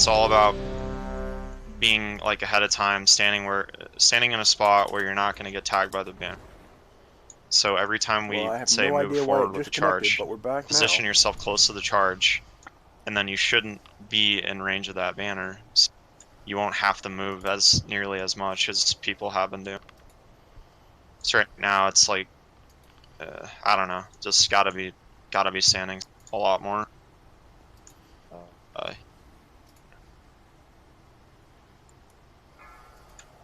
It's all about being like ahead of time, standing in a spot where you're not going to get tagged by the banner. So every time Well, we I have say no move idea why forward it with the disconnected, charge, but we're back now. position yourself close to the charge, and then you shouldn't be in range of that banner. So you won't have to move as nearly as much as people have been doing. So right now it's like I don't know, just gotta be standing a lot more.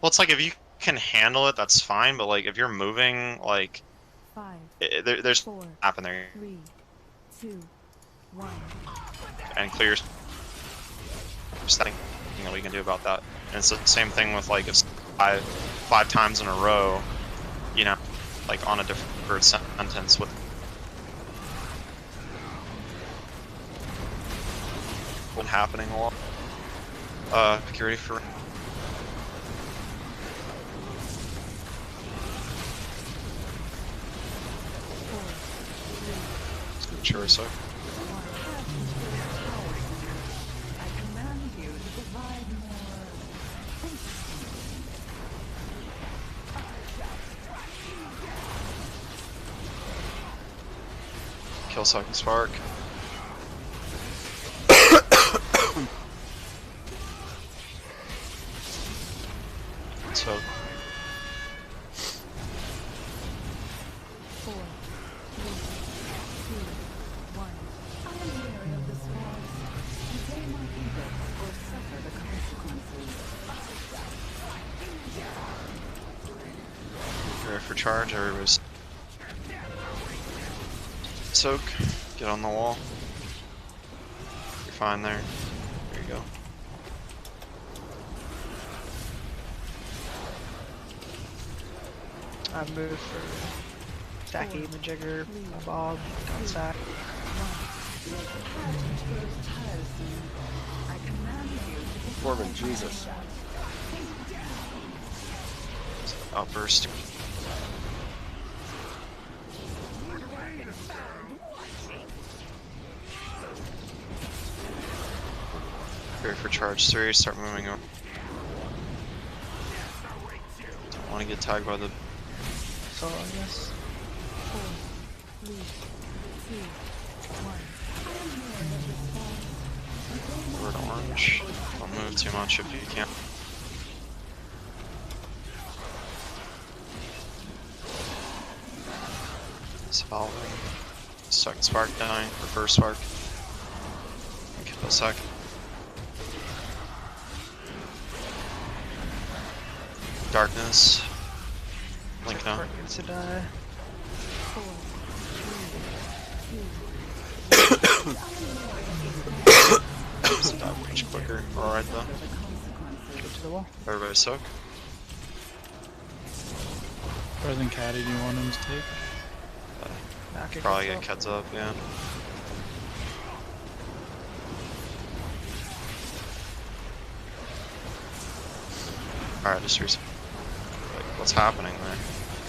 Well, it's like if you can handle it, that's fine. But like if you're moving, like Five, there's 4, happen there 3, 2, 1. and clear setting that we can do about that. And it's the same thing with like if five times in a row, you know, like on a deferred sentence with what's happening a lot. Get ready for. Sure, so. Kill second spark. So. 4, 3, 2, 1. I am weary of this forest. Obey my edicts or suffer the consequences. Ready for charge, everybody's. Soak. Get on the wall. You're fine there. There you go. I moved for Stacky, Majigger, Bob, on sack. Corbin, Jesus. Outburst. Ready for charge 3, start moving over. Don't want to get tagged by the. So I guess. 4, 3, 2, 1. Word orange. Don't move too much if you can. Solving. Second spark dying for first spark. Kill second. Darkness. Blink now. Gets to die. 4, 3, 2. So die much quicker. Alright though. Get to the wall. Everybody soak. Better than Caddy, do you want him to take? Knock your Probably heads get off. Keds up, yeah. Alright, just reset. Like, what's happening there?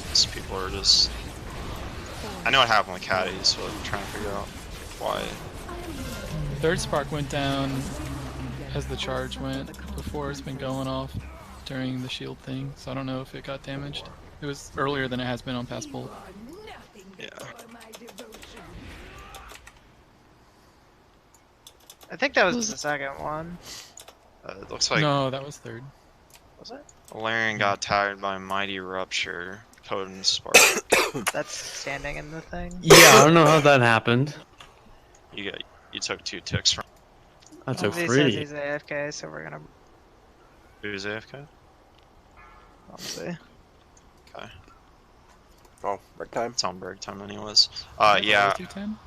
These people are just. I know what happened with caddies, but I'm trying to figure out why. The third spark went down as the charge went before. It's been going off during the shield thing, so I don't know if it got damaged. It was earlier than it has been on past bolt. Yeah. I think that was the second one. It looks like No, that was third. Was it? Valerian got tagged by Mighty Rupture, Potent Spark. That's standing in the thing. Yeah, I don't know how that happened. You took 2 ticks from. I took He says 3. he's AFK, so we're gonna. Who's AFK? Let's see. Okay. Oh, break time. It's on break time anyways. Is that Yeah. 210?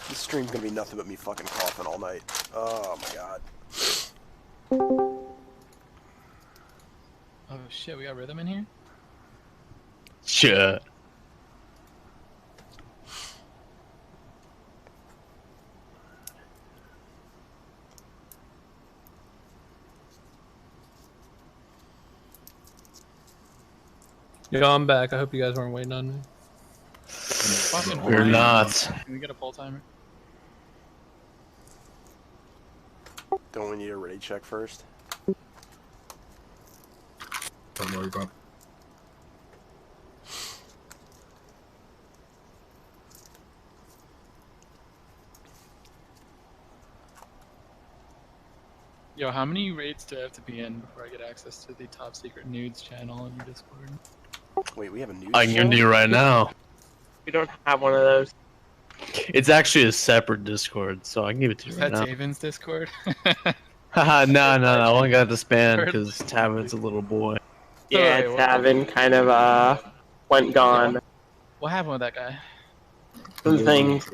This stream's gonna be nothing but me fucking coughing all night. Oh my god. Oh shit, we got rhythm in here? Shit. Yo, I'm back. I hope you guys weren't waiting on me. Fucking We're fine. not. Can we get a full timer? Don't we need a ready check first? Don't worry about it. Yo, how many raids do I have to be in before I get access to the top secret nudes channel in your Discord? Wait, we have a news I can show? do right now. We don't have one of those. It's actually a separate Discord, so I can give it to you Is right that now. Taven's Discord? Haha, no, I only got the span because Tavin's a little boy. Yeah, Alright, what- Tavin kind of went gone. What happened with that guy? Some things.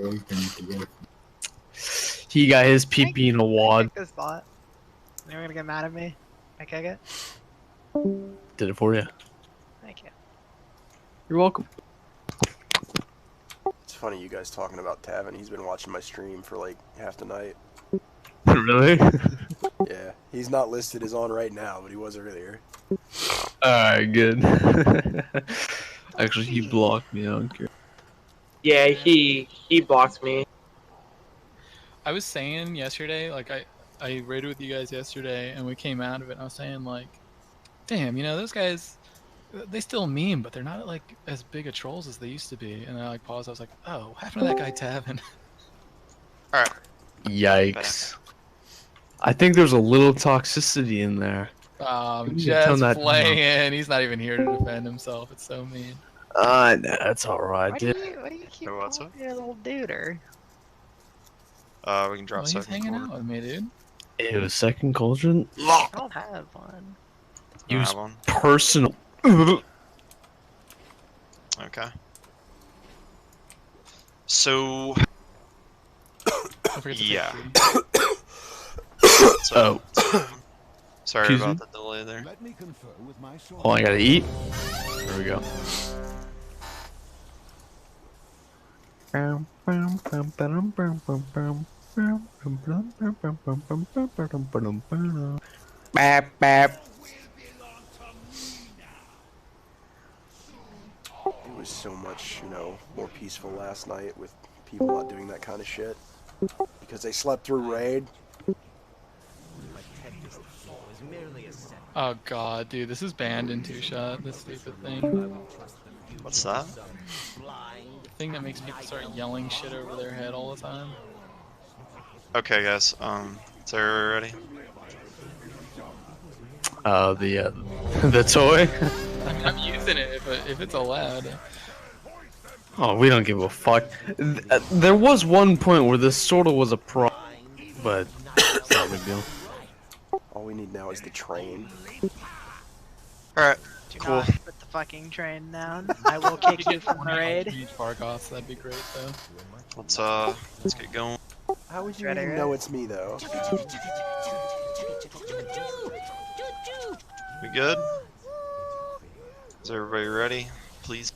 He got his PP in a wad. This thought. They're gonna get mad at me. I kick it. Did it for you. Thank you. You're welcome. It's funny you guys talking about Tavin. He's been watching my stream for like half the night. Really? Yeah, he's not listed as on right now, but he was earlier. Alright, good. Actually, he blocked me. I don't care. Yeah, he blocked me. I was saying yesterday, like I raided with you guys yesterday, and we came out of it, and I was saying like, damn, you know, those guys, they still meme, but they're not like as big a trolls as they used to be. And I like paused. I was like, oh, what happened to that guy Tavin? All right. Yikes. I think there's a little toxicity in there. You can Just tone that playing. He's not even here to defend himself. It's so mean. No, that's alright, Why dude. do you keep Hey, what's calling up? me a little duder? We can drop Well, he's second hanging quarter. out with me, dude. Ew, second cauldron? I don't have one. I don't Use have one. personal. Okay. So Don't forget to take Yeah. food. So, sorry Excuse about me? the delay there. Let me confer with my sword. Oh, I gotta eat? There we go. Bap, bap. It was so much, you know, more peaceful last night with people not doing that kind of shit. Because they slept through raid. Oh god, dude, this is banned in two shot. This stupid thing. What's that? The thing that makes people start yelling shit over their head all the time. Okay, guys. Is everybody ready? The toy? I mean, I'm using it if it's allowed. Oh, we don't give a fuck. There was one point where this sort of was a pro, but it's not a big deal. All we need now is the train. All right. Do Cool. not put the fucking train down. I will kick you from the raid. Each Fargoths, that'd be great though. Let's get going. How would you Ready, even ready? know it's me, though? We good? Is everybody ready? Please.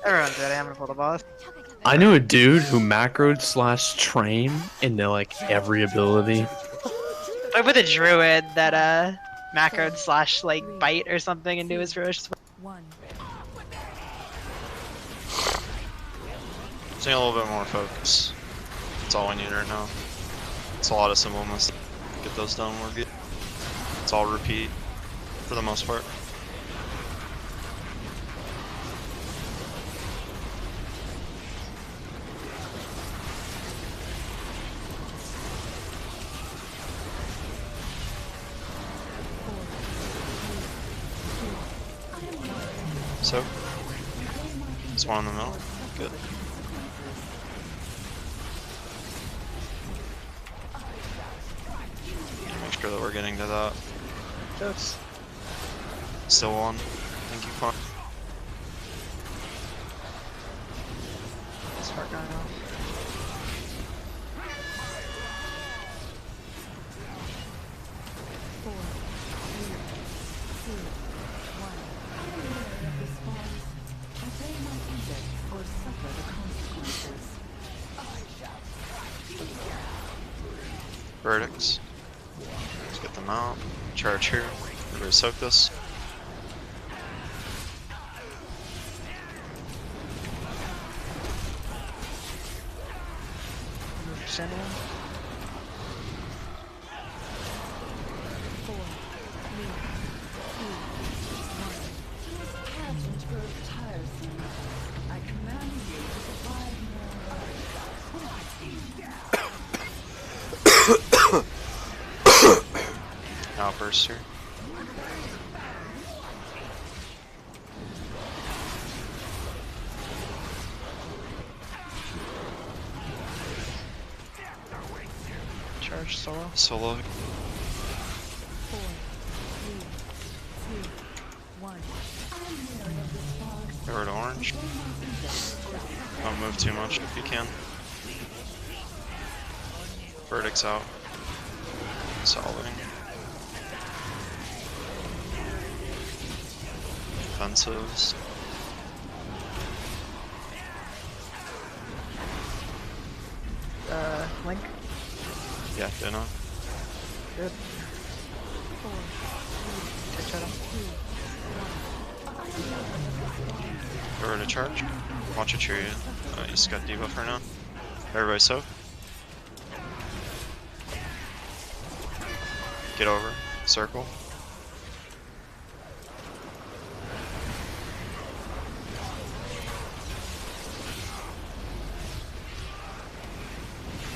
Everyone's ready. I'm gonna pull the boss. I knew a dude who macroed / train into like every ability. What with a druid that macroed / like bite or something into his ferocious. One. Just need a little bit more focus. That's all we need right now. It's a lot of simple mistakes. Get those done, we're good. It's all repeat for the most part. So, there's one in the middle. Good. Make sure that we're getting to that. Jokes. Still on. Thank you, fun. Start going off. Verdicts. Let's get them out. Charge here. Everybody soak this. Move center. 4, 3, 2, 1. This pageant grows tiresome. I command you to provide Outburst here. Charge solo. Solo. 4, 3, 2, 1. Over to orange. Don't move too much if you can. Verdicts out. Solving. Defensives. Link. Yeah, dinner. Good. Take shadow. Over to charge. Watch a tree. You just got debuff right now. Everybody soak. Get over. Circle.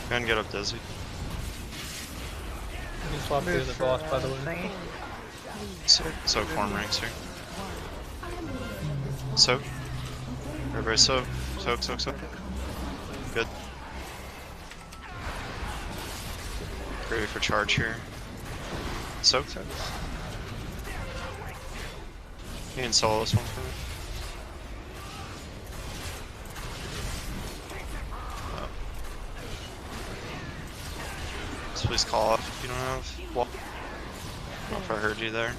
Go ahead and get up, Dizzy. You can swap through the boss, by the way. Thingy. Soak form ranks here. Soak. Everybody soak. Soak, soak, soak. Good. Ready for charge here. Soak. You can solo this one for me. So please call off if you don't have wall. I don't know if I heard you there.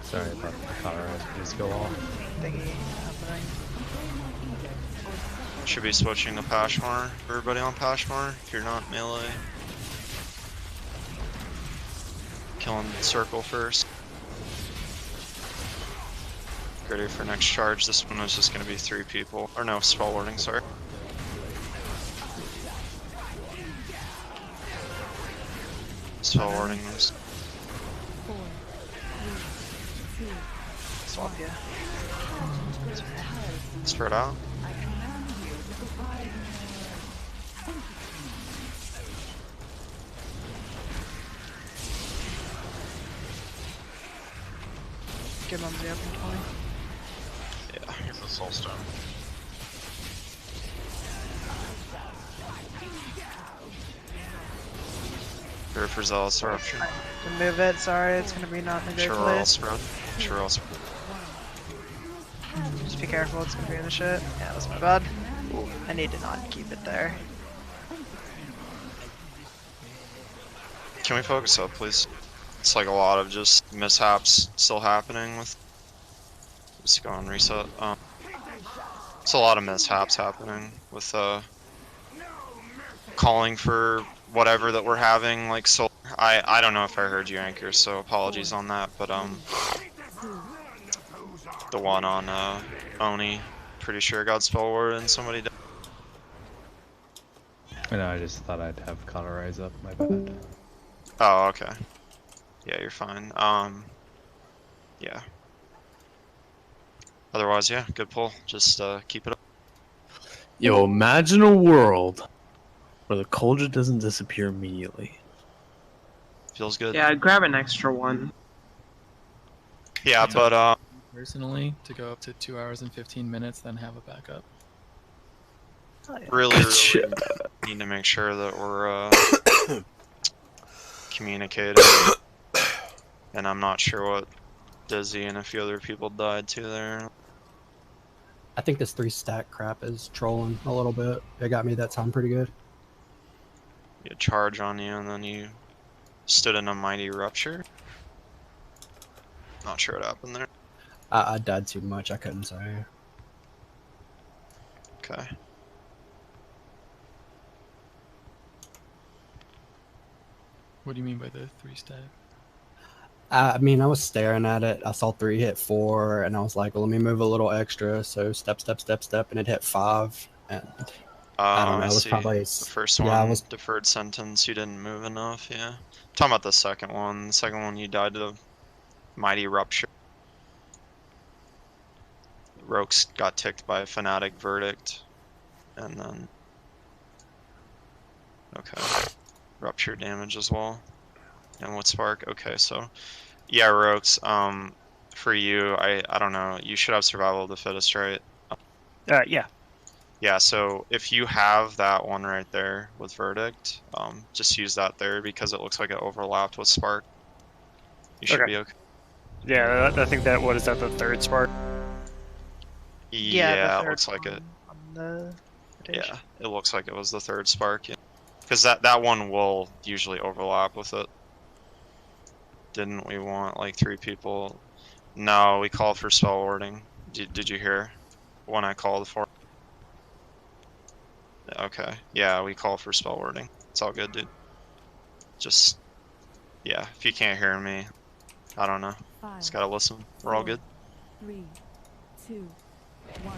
Sorry about the power. Please go off. Thingy happening. Should be switching to Pashmar. Everybody on Pashmar, if you're not melee. Killing circle first. Ready for next charge. This one is just going to be 3 people. Or no, spell warding, sorry. Spell warding this. 4, 3, 2, Swap ya. Spread out. I command you to provide Give him the open 20. Yeah, here's the soul stone. Here for Zealous Eruption. To move it, sorry, it's gonna be not in a great Sure, I'll place. spread. Sure, I'll spread. Just be careful, it's gonna be in the shit. Yeah, that's my bad. I need to not keep it there. Can we focus up, please? It's like a lot of just mishaps still happening with. Just go and reset. It's a lot of mishaps happening with calling for whatever that we're having. Like, so I don't know if I heard you, Anchor, so apologies on that. But the one on Oni, pretty sure got spell warded and somebody died. No, I just thought I'd have cauterize up. My bad. Oh, okay. Yeah, you're fine. Yeah. Otherwise, yeah, good pull. Just keep it up. Yo, imagine a world where the cauldron doesn't disappear immediately. Feels good. Yeah, I'd grab an extra one. Yeah, but Personally, to go up to 2 hours and 15 minutes, then have a backup. Oh, yeah. really need to make sure that we're communicating. And I'm not sure what Dizzy and a few other people died to there. I think this 3-stack crap is trolling a little bit. It got me that time pretty good. You charge on you, and then you stood in a mighty rupture. Not sure what happened there. I died too much. I couldn't say. Okay. What do you mean by the 3-stack? I mean, I was staring at it. I saw 3 hit 4, and I was like, well, let me move a little extra. So step, step, step, step, and it hit 5. And I don't know. I It was see. probably The first yeah. one, I was deferred sentence, you didn't move enough, yeah. I'm talking about the second one. The second one, you died to mighty rupture. Rokes got ticked by a fanatic verdict. And then... Okay. Rupture damage as well. And what spark? Okay, so... Yeah, Rokes, for you, I don't know. You should have survival of the fittest, right? Yeah. Yeah, so if you have that one right there with verdict, just use that there because it looks like it overlapped with spark. You should be okay. Yeah, I think that, what is that, the 3rd spark? Yeah, the it looks like it. On the Yeah, it looks like it was the 3rd spark. Because that one will usually overlap with it. Didn't we want like 3 people? No, we called for spell warding. Did you hear when I called for? Okay, yeah, we call for spell warding. It's all good, dude. Just, yeah, if you can't hear me, I don't know. Just gotta listen. We're all good. 3, 2, 1.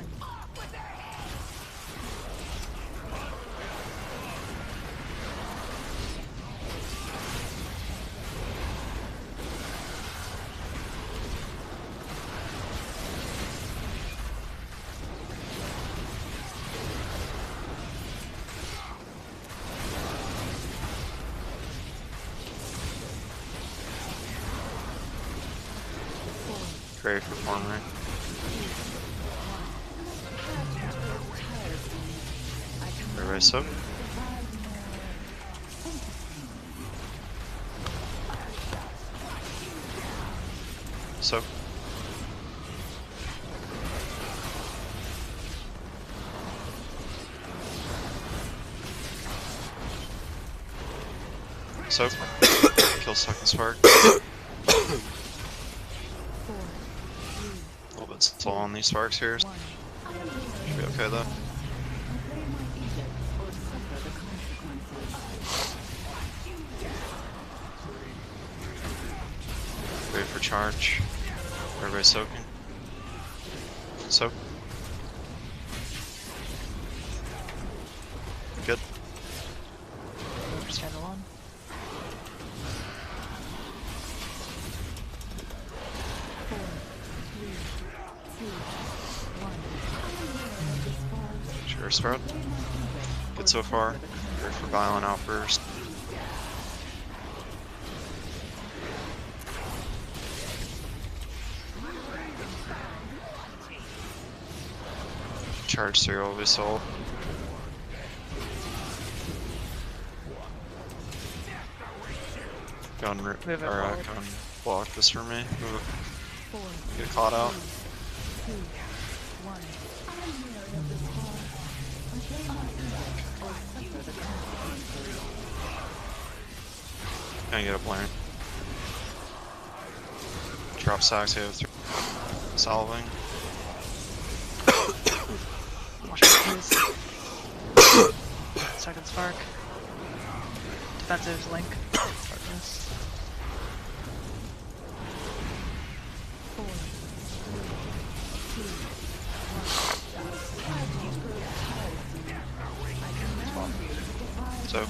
Great performer. Everybody soak. Soak. Soak. Kill second spark. A little bit slow on these sparks here. Should be okay though. Ready for charge. Everybody soaking. Soak. Good. Standalone. Sure, Sprout. Good so far. Ready for violent outburst. Charge serial will be sold. Go and, go and block this for me. Move it. Get caught out. 2, 1. Gonna get a blind. Drop sacks, hit 3. Solving. Watch out, please. Second spark. Defensive link. Darkness. 4, 3, 2, 1. So.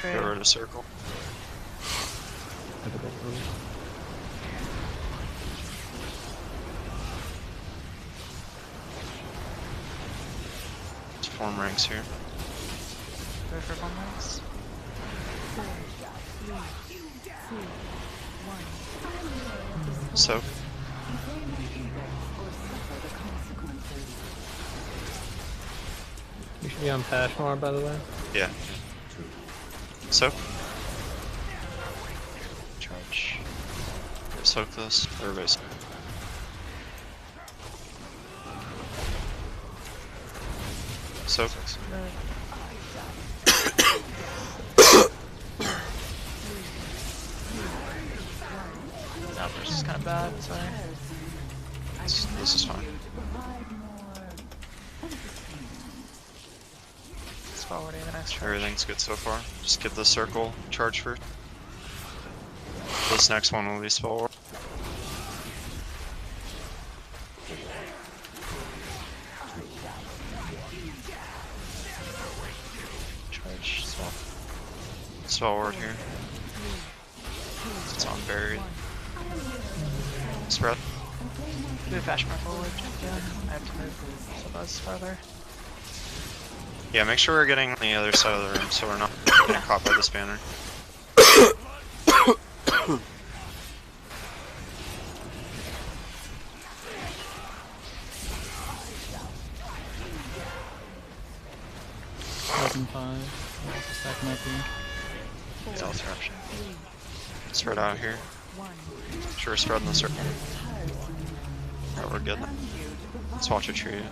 Go over to circle. Let's form ranks here. Go for one ranks. 4, 3, 2, 1. So. You should be on Pashmar, by the way. Yeah. So. Charge. Soak this. Everybody's. Soak. No, this is kind of bad. Sorry. This is fine. It's forwarding the next charge. Everything's good so far. Just get the circle charge first. This next one will be spell war. Charge spell. Spell ward here. It's on buried. Spread. Move faster forward. Yeah, I have to move so that's farther. Yeah, make sure we're getting on the other side of the room so we're not getting caught by this banner. Open 5. Also stack my team. Stealth eruption. Spread out here. Sure, spread in the circle. Alright, we're good. Let's watch a tree.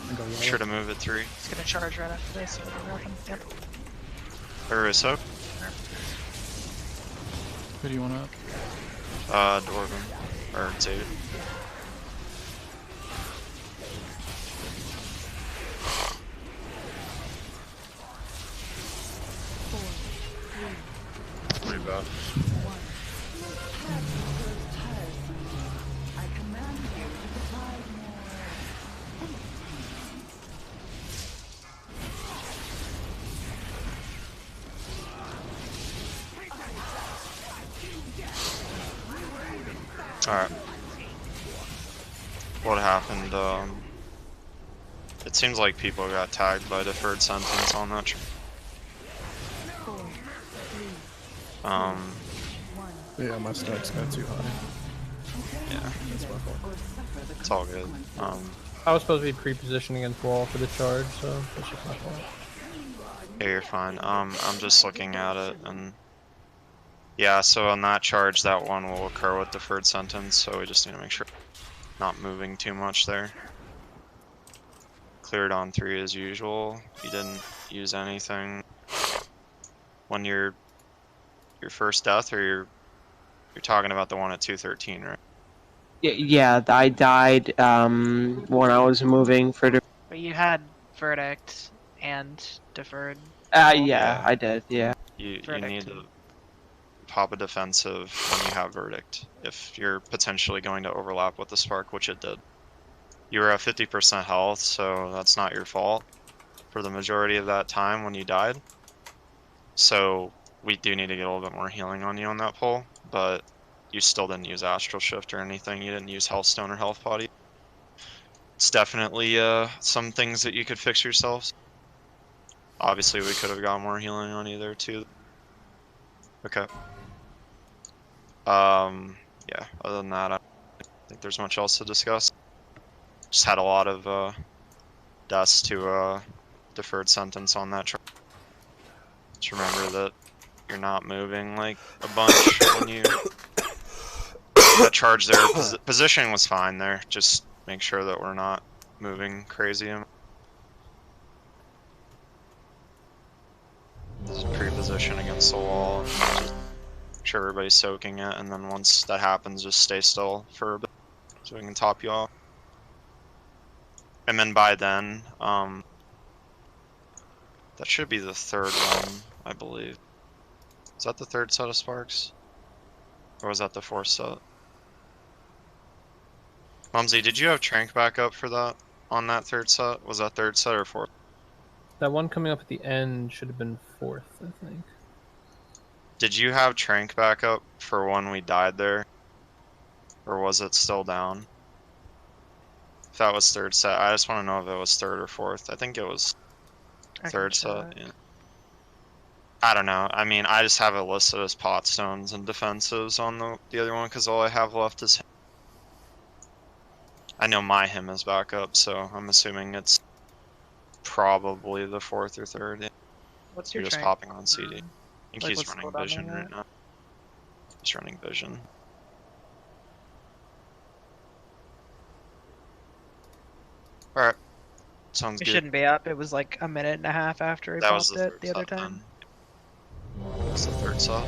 Make sure to move at 3. It's gonna charge right after this. Yep. Everybody soak? Who do you want up? Dwarven. Or David. Rebuff. Alright. What happened, it seems like people got tagged by deferred sentence on that. Yeah, my stacks got too high. Yeah. That's my fault. It's all good. I was supposed to be pre-positioned against wall for the charge, so that's just my fault. Yeah, you're fine. I'm just looking at it, and yeah, so on that charge, that one will occur with deferred sentence, so we just need to make sure not moving too much there. Cleared on 3 as usual. You didn't use anything when your first death, or you're talking about the one at 213, right? Yeah, I died when I was moving for the. But you had verdict and deferred. Yeah, I did. Yeah. You Verdict. need to pop a defensive when you have verdict, if you're potentially going to overlap with the spark, which it did. You were at 50% health, so that's not your fault for the majority of that time when you died. So we do need to get a little bit more healing on you on that pull, but you still didn't use Astral Shift or anything. You didn't use Healthstone or Health Body. It's definitely some things that you could fix yourselves. Obviously, we could have got more healing on you there too. Okay. Yeah, other than that, I don't think there's much else to discuss. Just had a lot of deaths to deferred sentence on that charge. Just remember that you're not moving like a bunch when you that charge there. Positioning was fine there. Just make sure that we're not moving crazy. Pre-position against the wall. And make sure everybody's soaking it, and then once that happens, just stay still for a bit so we can top you off. And then by then, that should be the 3rd one, I believe. Is that the 3rd set of sparks? Or was that the 4th set? Mumsy, did you have Trank back up for that on that 3rd set? Was that 3rd set or 4th? That one coming up at the end should have been 4th, I think. Did you have Trank back up for when we died there? Or was it still down? If that was 3rd set, I just want to know if it was 3rd or 4th. I think it was 3rd set, yeah. I don't know. I mean, I just have it listed as pot stones and defensives on the other one because all I have left is him. I know my him is back up, so I'm assuming it's probably the 4th or 3rd. Yeah. What's You're your just Trank? popping on CD. I think Like, he's what's running the cooldown vision on right that? now. Just running vision. Alright. Sounds It good. shouldn't be up. It was like a minute and a half after he That was popped the it third the other stop time. then. That's the third stop.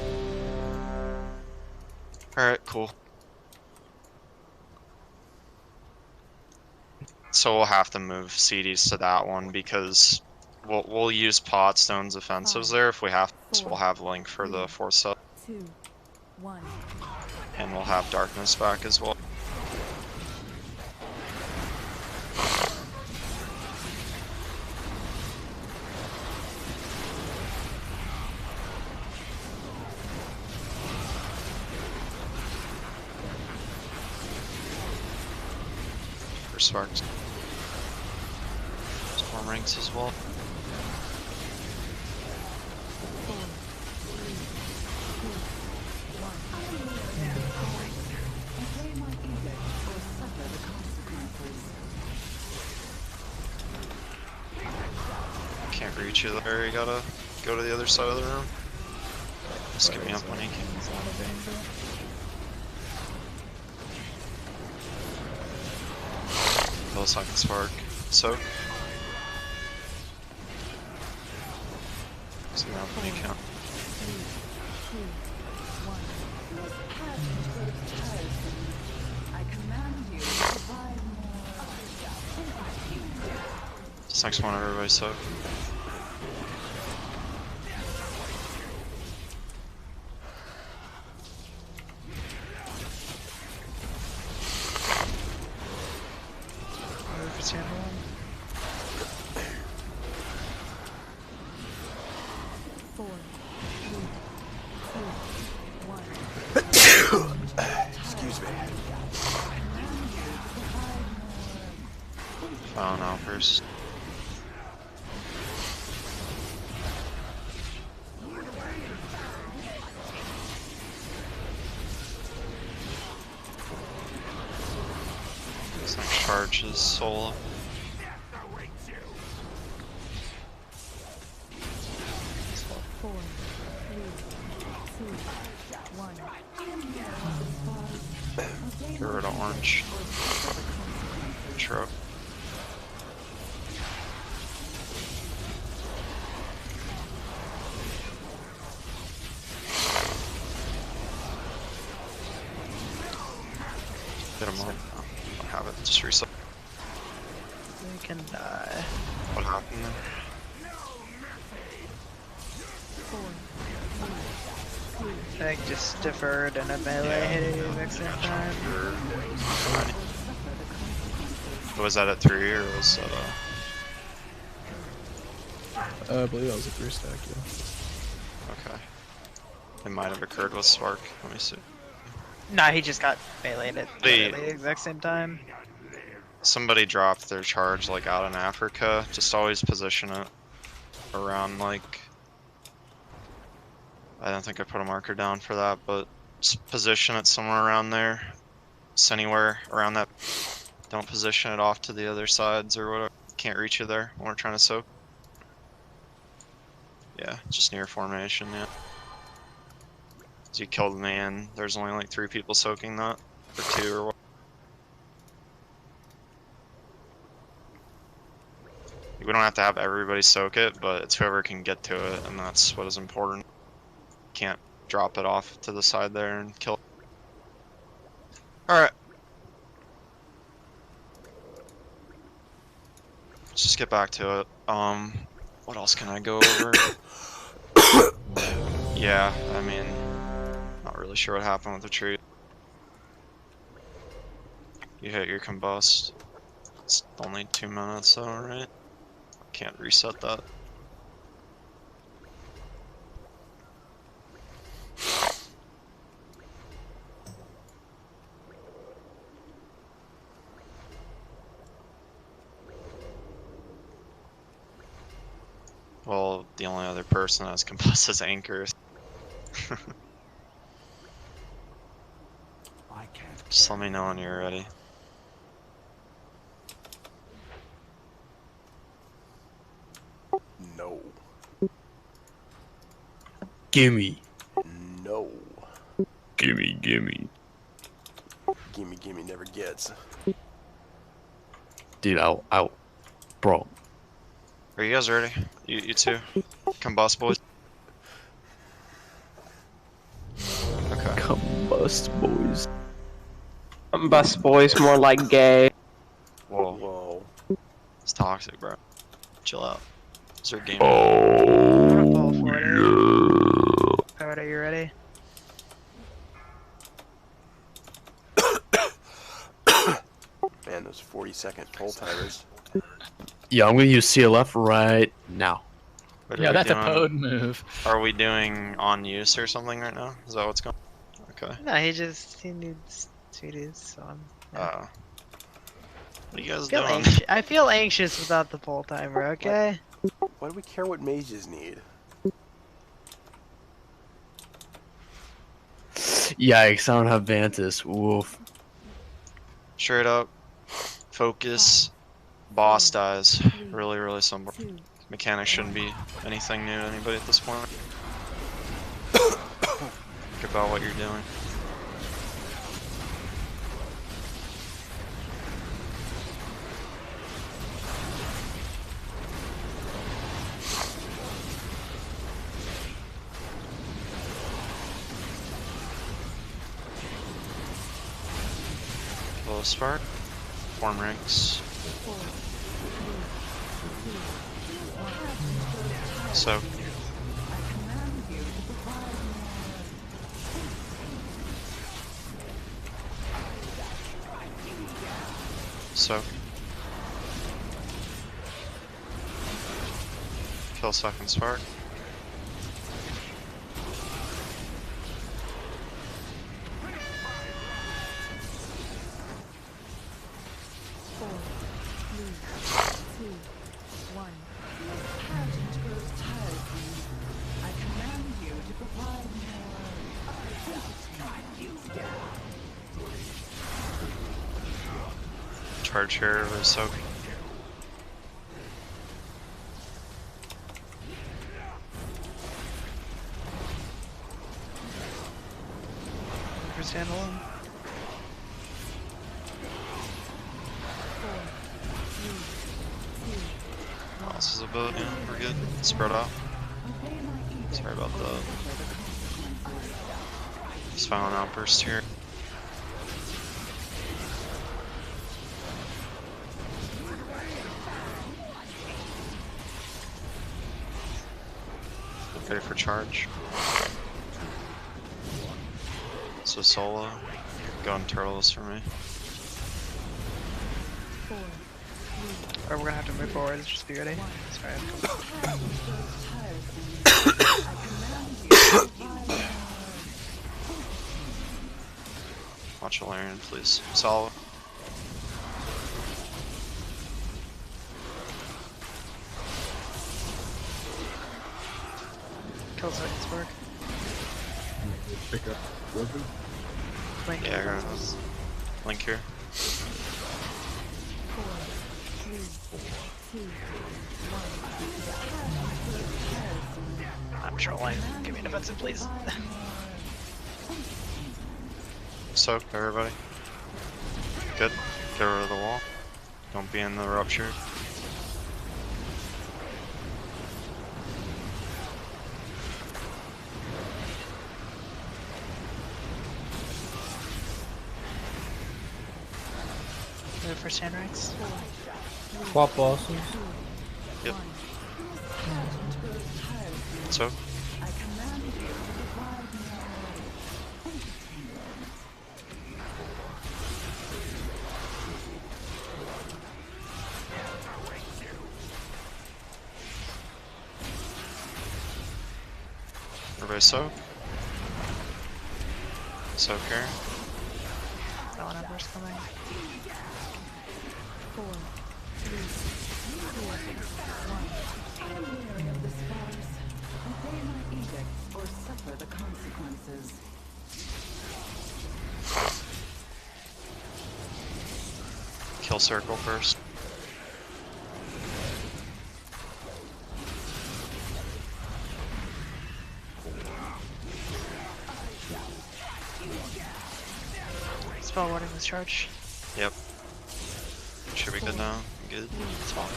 Alright, cool. So we'll have to move CDs to that one because we'll use pot stones offensives there if we have to. So we'll have Link for the fourth stop. 2, 1. And we'll have darkness back as well. For sparks. Storm ranks as well. 4, 3, 2, 1. Obey my edict or suffer the consequences. Can't reach you there, you gotta go to the other side of the room. Just get me up when you can. Millisecond spark. So. Just get me up when you can. 3, 2, 1. I command you to provide more. This next one, everybody soak. Four, three, two, one. Excuse me. Oh no, first. This next charge is solo. 4, 3, 2, 1. Get rid of orange. True. Get him on. I don't have it. Just reset. We can die. What happened there? 4, I think just deferred and a melee hit at the exact same time. Was that at 3 or was that I believe that was a 3-stack, yeah. okay. It might have occurred with Spark. Let me see. Nah, he just got meleeed at The- literally the exact same time. Somebody dropped their charge like out in Africa. Just always position it around like. I don't think I put a marker down for that, but just position it somewhere around there. Just anywhere around that. Don't position it off to the other sides or whatever. Can't reach you there when we're trying to soak. Yeah, just near formation, yeah. So you killed me and there's only like 3 people soaking that. Or 2 or what. We don't have to have everybody soak it, but it's whoever can get to it, and that's what is important. Can't drop it off to the side there and kill it. Alright. Let's just get back to it. What else can I go over? Yeah, I mean, not really sure what happened with the tree. You hit your combust. It's only 2 minutes though, right? Can't reset that. Well, the only other person that has combust is Anchor. Just let me know when you're ready. No. Gimme. No. Gimme, gimme. Gimme, gimme never gets. Dude, I'll, bro. Are you guys ready? You two? Combust, boys? Okay. Combust, boys. Bus boys, more like gay. Whoa. Whoa. It's toxic, bro. Chill out. Is there a game? Pull 40. Alright, are you ready? Man, those 40-second pull timers. Yeah, I'm gonna use CLF right now. What are Yeah, we that's a doing? pode move. Are we doing on use or something right now? Is that what's going on? Okay. No, he needs sweeties, so I'm. Yeah. What are you guys feel doing? I feel anxious without the pull timer, okay? Why do we care what mages need? Yikes, I don't have Vantis. Woof. Straight up. Focus. Boss dies. Really, really simple. Mechanics shouldn't be anything new to anybody at this point. Think about what you're doing. Little spark. Form ranks. So. So. Kill second spark. Charge here or soak. Stand alone. Oh, this is a boat, yeah, we're good. Spread out. Sorry about that. Just violent outburst here. Ready for charge. So solo. Go and turtle this for me. Or we're gonna have to move forward, just be ready. Sorry. Watch Valerian, please. Solo. Kill second spark. Pick up. Weapon. Link. Yeah, go. Link here. I'm trolling. Give me an offensive, please. Soak, everybody. Good. Get rid of the wall. Don't be in the rupture. The first hand ranks. Swap bosses. Yep. Soak. Everybody soak. Soak here. That number's coming. 4, 3, 2, 1. I am weary of this farce. Obey my edicts or suffer the consequences. Kill circle first. Spell warding this charge. Yep. Should be good now. Good. It's fine.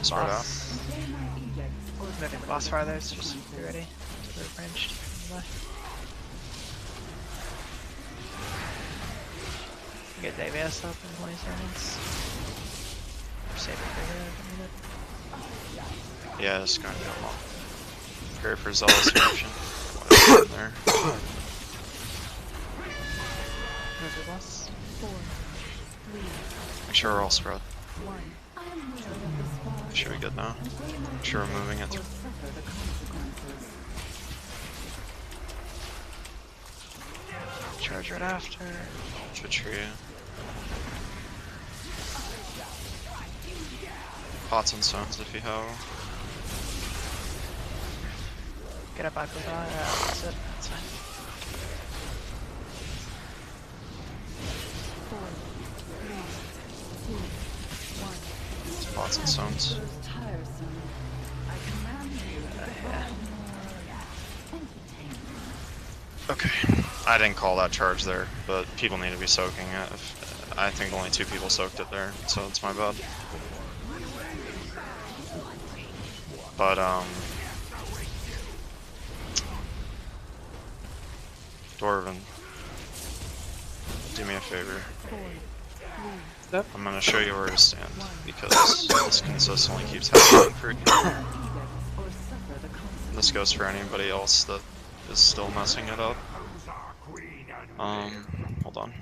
Start out. Moving the boss farther, so just be ready to move ranged. Get Davies up in 20 seconds. Save it for here if I need it. Yeah, it's gonna go long. Prepare for Zealous Eruption. Whatever in there. Move the boss. Make sure we're all spread. Should be good now. Make sure we're moving it through. Charge right after. Tree. Pots and stones if you have. Get up back with that. That's it. That's fine. Pots and stones. Okay, I didn't call that charge there, but people need to be soaking it. I think only 2 people soaked it there, so it's my bad. But Dwarven, do me a favor. I'm gonna show you where to stand, because this consistently keeps happening for you. This goes for anybody else that is still messing it up. Hold on.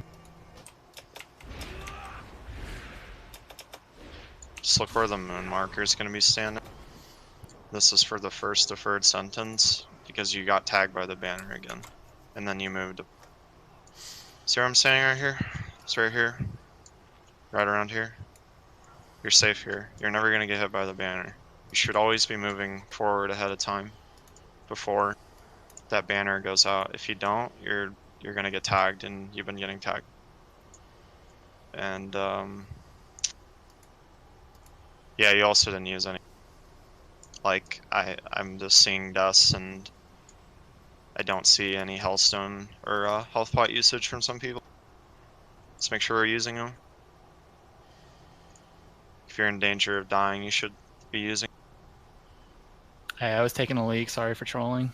Just look where the moon marker is gonna be standing. This is for the first deferred sentence, because you got tagged by the banner again. And then you moved. See where I'm standing right here? It's right here. Right around here. You're safe here. You're never gonna get hit by the banner. You should always be moving forward ahead of time before that banner goes out. If you don't, you're gonna get tagged, and you've been getting tagged. And yeah, you also didn't use any. Like I'm just seeing deaths, and I don't see any Hellstone or health pot usage from some people. Let's make sure we're using them. If you're in danger of dying, you should be using. Hey, I was taking a leak. Sorry for trolling.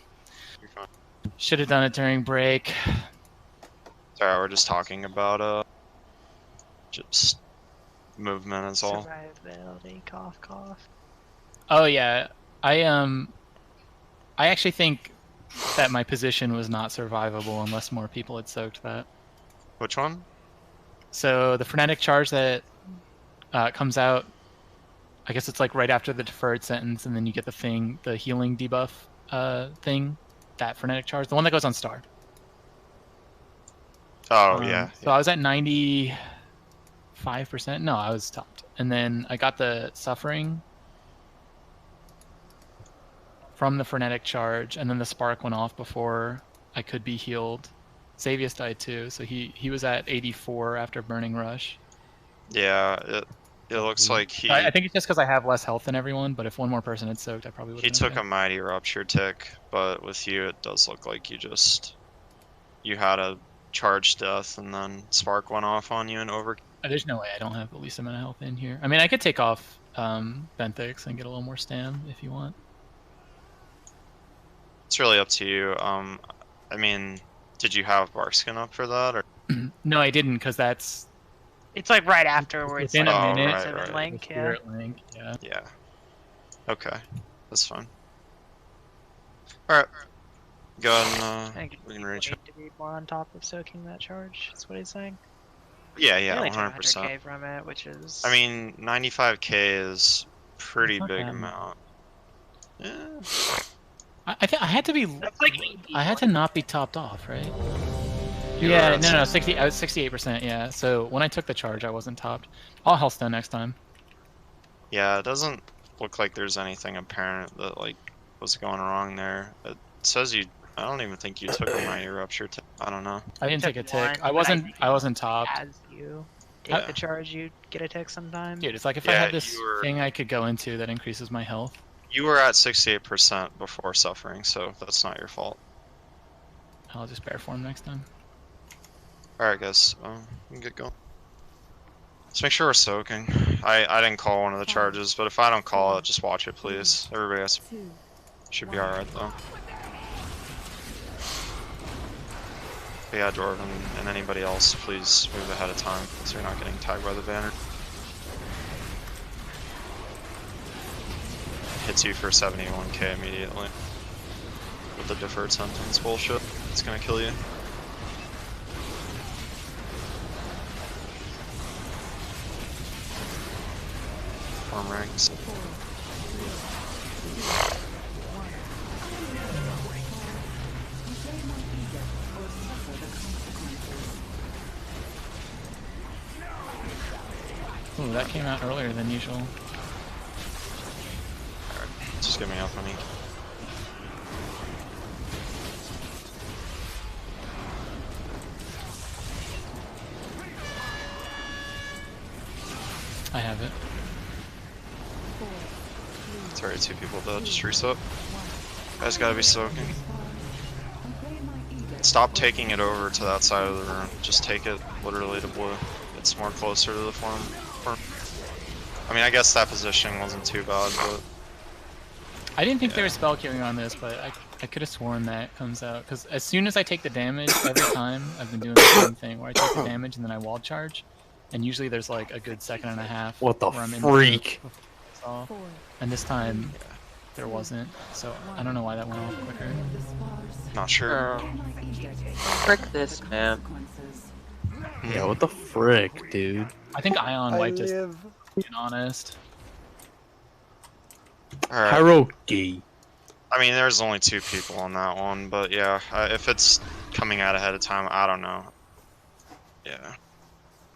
You're fine. Should have done it during break. Sorry, we're just talking about just movement is all. Survivability, cough, cough. Oh yeah, I actually think that my position was not survivable unless more people had soaked that. Which one? So the frenetic charge that comes out, I guess it's like right after the deferred sentence, and then you get the thing, the healing debuff thing, that frenetic charge, the one that goes on star. Oh yeah. So I was at 95%. No, I was topped, and then I got the suffering from the frenetic charge, and then the spark went off before I could be healed. Xavius died too, so he was at 84 after burning rush. Yeah, it looks like he. I think it's just because I have less health than everyone, but if one more person had soaked, I probably would. He took a mighty rupture tick, but with you, it does look like you had a charge death, and then spark went off on you and over. There's no way I don't have the least amount of health in here. I mean, I could take off Benthics and get a little more stam if you want. It's really up to you. I mean, did you have Barkskin up for that, or? No, I didn't, because that's. It's like right afterwards. Within a minute. Right. Link, yeah. Spirit link, yeah. Yeah. Okay, that's fine. All right. Go ahead and we can reach it. Need to be more on top of soaking that charge. That's what he's saying. Yeah, Really 100%. 100k from it, which is. I mean, 95k is pretty big amount. Yeah. I had to be. That's like I had to not be topped off, right? You Yeah, were no, at 60. I was 68%. Yeah. So when I took the charge, I wasn't topped. I'll Hellstone next time. Yeah, it doesn't look like there's anything apparent that like was going wrong there. It says you. I don't even think you took a mighty rupture. I don't know. I didn't take a tick. I One, wasn't. I wasn't topped. As you take the charge, you get a tick sometime. Dude, it's like if I had this thing I could go into that increases my health. You were at 68% before suffering, so that's not your fault. I'll just bear form next time. Alright guys, we can get going. Let's make sure we're soaking. I didn't call one of the charges, but if I don't call it, just watch it please. Everybody else should be alright though. But yeah, Dwarven and anybody else, please move ahead of time so you're not getting tagged by the banner. Hits you for 71k immediately. With the deferred sentence bullshit, it's gonna kill you. Form ranks. Ooh, that came out earlier than usual. Alright, just give me up, honey. I have it. It's already 2 people dead, just reset. Guys gotta be soaking. Stop taking it over to that side of the room. Just take it literally to blue. It's more closer to the form. I mean, I guess that positioning wasn't too bad, but... I didn't think there was spell queuing on this, but I could have sworn that comes out. Because as soon as I take the damage, every time I've been doing the same thing, where I take the damage and then I wall charge. And usually there's like a good second and a half. What the where I'm freak? And this time, there wasn't. So I don't know why that went off quicker. Not sure. Frick this, man. Yeah, what the frick, dude? I think Ion wiped us, being honest. Alright. Hiroki. I mean, there's only 2 people on that one, but yeah, if it's coming out ahead of time, I don't know. Yeah.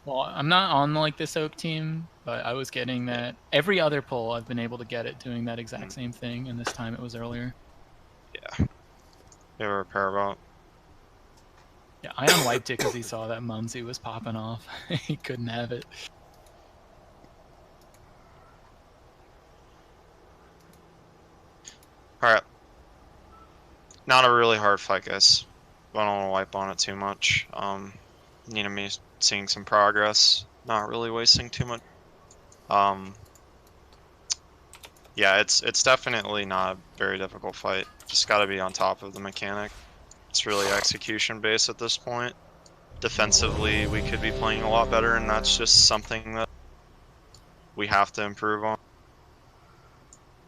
Well, I'm not on like this Oak team, but I was getting that every other pull I've been able to get it doing that exact same thing, and this time it was earlier. Yeah. You have a repair about? Yeah, Ion wiped it because he saw that Mumsy was popping off. He couldn't have it. Alright. Not a really hard fight, guys. I don't want to wipe on it too much. You know, me seeing some progress, not really wasting too much. Yeah, it's definitely not a very difficult fight. Just got to be on top of the mechanic. It's really execution based at this point. Defensively, we could be playing a lot better, and that's just something that we have to improve on.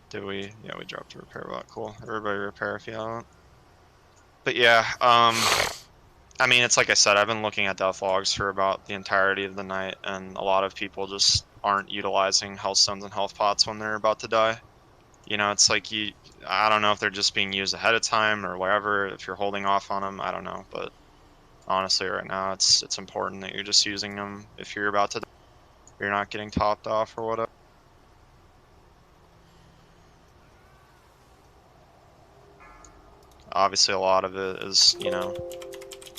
Did we? Yeah, we dropped a repair bot. Cool. Everybody repair if you haven't. But yeah, I mean, it's like I said, I've been looking at death logs for about the entirety of the night, and a lot of people just aren't utilizing health stones and health pots when they're about to die. You know, it's like I don't know if they're just being used ahead of time or whatever, if you're holding off on them, I don't know, but honestly right now it's important that you're just using them if you're about to die, you're not getting topped off or whatever. Obviously a lot of it is, you know,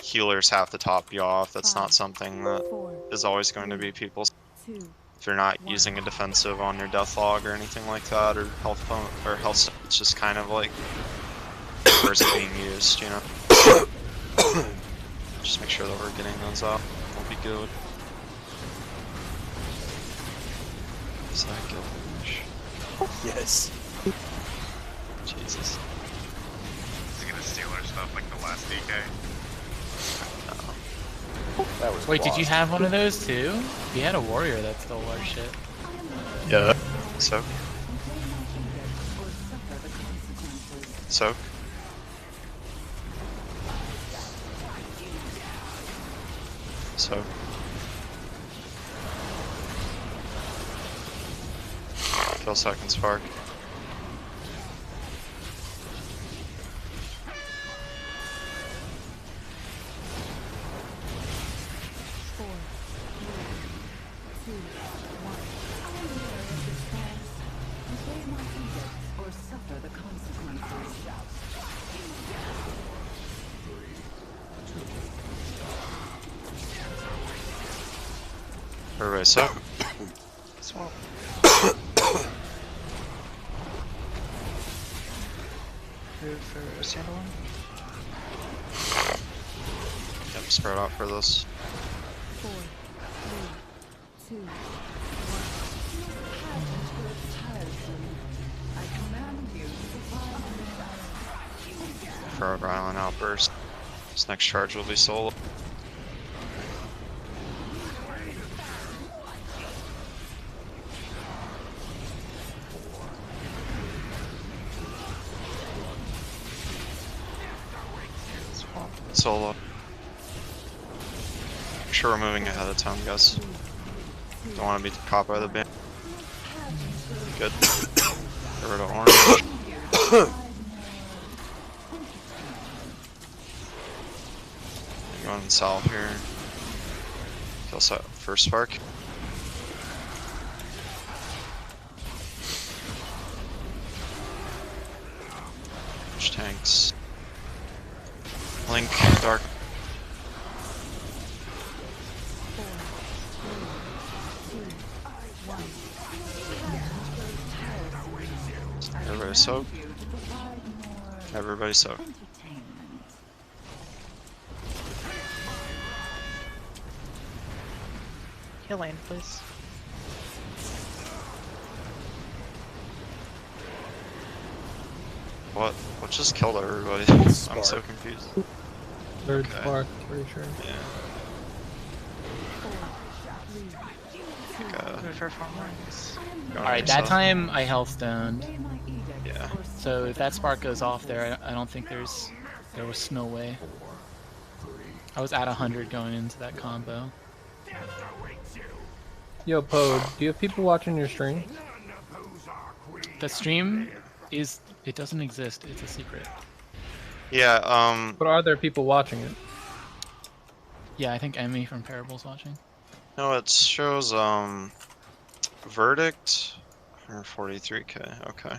healers have to top you off. That's not something that is always going to be people's. If you're not using a defensive on your death log or anything like that, or health point or health, it's just kind of like where's it being used, you know? Just make sure that we're getting those out. We'll be good. Is that kill finish? Yes. Jesus. Is he gonna steal our stuff like the last DK? That was Wait, did you have one of those too? We had a warrior that stole our shit. Yeah. Soak. Soak. Soak. Kill second spark. Everybody soak. Swamp. Move for standalone. spread out for this. 4, 3, 2, 1. I command you to find Frog Island outburst. This next charge will be solo. Solo. Make sure we're moving ahead of time, guys. Don't want to be caught by the band. Good. Get rid of orange. Going south here. Kill set first spark. Which tanks? Link, dark. Everybody soak. Everybody soak. Heal lane, please. What just killed everybody? I'm so confused. Third Okay. spark, pretty sure. Yeah. Alright, that time I health stoned. Yeah. So if that spark goes off there, I don't think there was no way. I was at 100 going into that combo. Yo, Pode, do you have people watching your stream? The stream it doesn't exist. It's a secret. Yeah, But are there people watching it? Yeah, I think Emmy from Parable's watching. no, it shows, verdict, 143k, okay.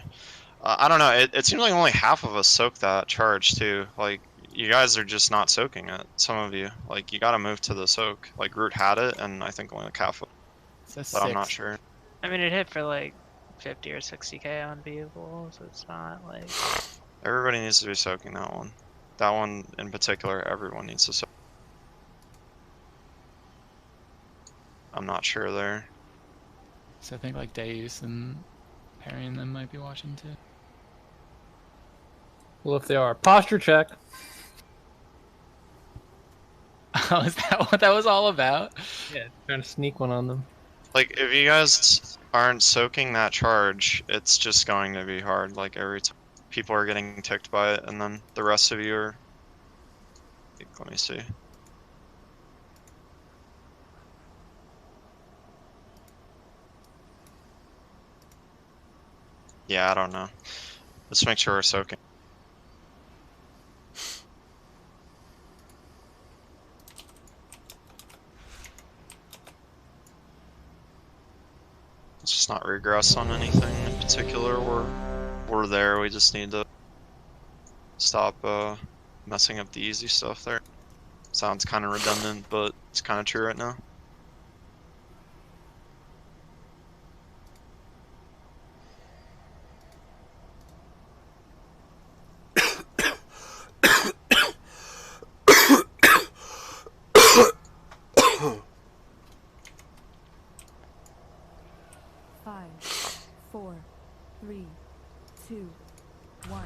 I don't know, it seems like only half of us soak that charge, too. Like, you guys are just not soaking it, some of you. Like, you gotta move to the soak. Like, Root had it, and I think only like half of it. But I'm not sure. I mean, it hit for like 50 or 60k on vehicle, so it's not like... Everybody needs to be soaking that one. That one in particular, everyone needs to soak. I'm not sure there. So I think like Deus and Perry and them might be watching too. Well, if they are, posture check. Oh, is that what that was all about? Yeah, trying to sneak one on them. Like, if you guys aren't soaking that charge, it's just going to be hard. Like, every time people are getting ticked by it, and then the rest of you are... Let me see. Yeah, I don't know. Let's make sure we're soaking. Let's just not regress on anything in particular. We're there. We just need to stop messing up the easy stuff there. Sounds kind of redundant, but it's kind of true right now. Five, 4, 3, 2, 1.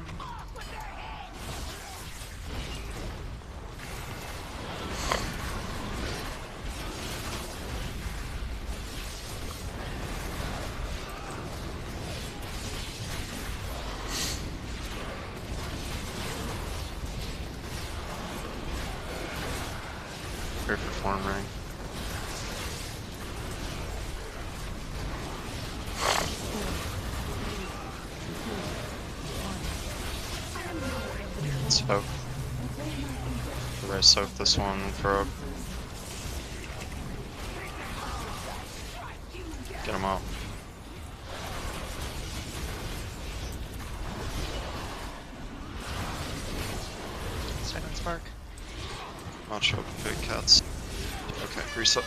Here for form ring. Soak. Everybody soak this one, prog. Get him out. Second spark. Not show big cats. Okay, reset.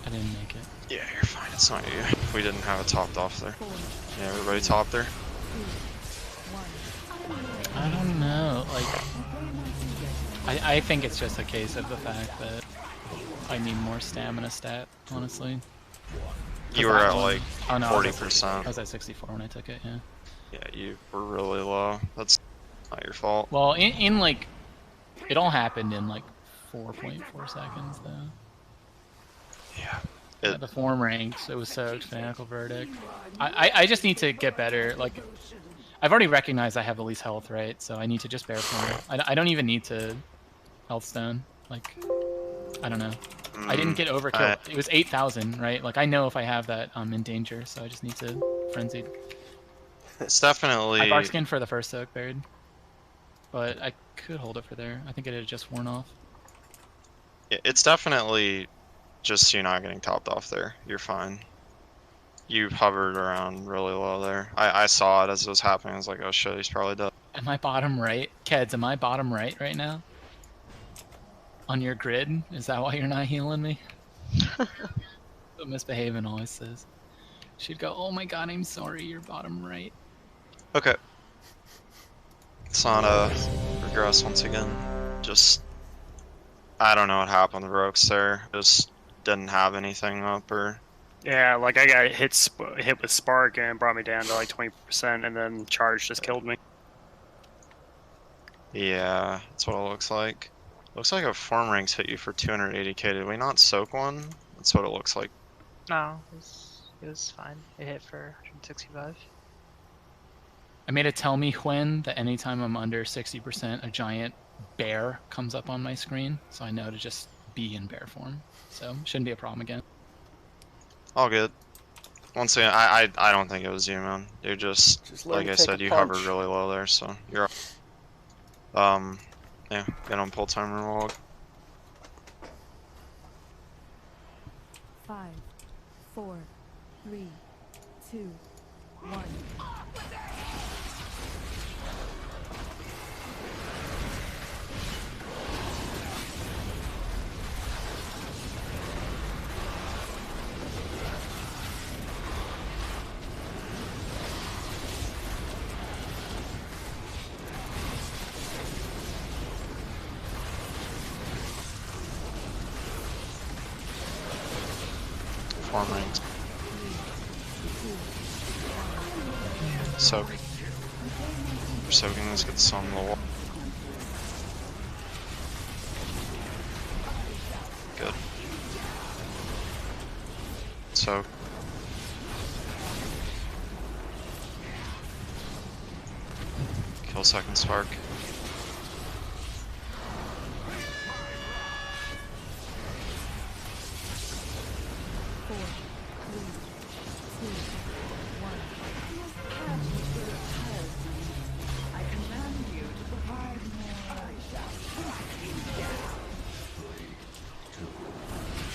I didn't make it. Yeah, you're fine. It's not you. We didn't have it topped off there. Yeah, everybody top there. I don't know. Like, I think it's just a case of the fact that I need more stamina stat, honestly. You were at like oh, no, 40%. I was at 64 when I took it, yeah. Yeah, you were really low. That's not your fault. Well, in like, it all happened in like 4.4 seconds, though. Yeah. The form ranks, it was soaked, Fanatical Verdict. I just need to get better. Like, I've already recognized I have the least health, right? So I need to just bear form. I don't even need to health stone. Like, I don't know. I didn't get overkill. It was 8,000, right? Like, I know if I have that, I'm in danger, so I just need to frenzied. It's definitely... I bark skin for the first soak buried. But I could hold it for there. I think it had just worn off. It's definitely just you not getting topped off there. You're fine. You hovered around really low there. I saw it as it was happening. I was like, oh shit, he's probably dead. Am I bottom right? Keds, am I bottom right now? On your grid? Is that why you're not healing me? So misbehaving always says. She'd go, oh my god, I'm sorry, you're bottom right. Okay. It's not a regress once again. Just... I don't know what happened to Brooks there. Just didn't have anything up or... Yeah, like I got hit with Spark and it brought me down to like 20%, and then Charge just killed me. Yeah, that's what it looks like. Looks like a form ranks hit you for 280k. Did we not soak one? That's what it looks like. No, it was fine. It hit for 165. I made it tell me when that anytime I'm under 60%, a giant bear comes up on my screen, so I know to just be in bear form. So shouldn't be a problem again. All good. Once again, I don't think it was you, man. You're just like I said, you hovered really low there, so you're yeah, get on pull timer log. 5, 4, 3, 2, 1. Form ranks. Soak. We're soaking, let's get this on the wall. Good. Soak. Kill second spark.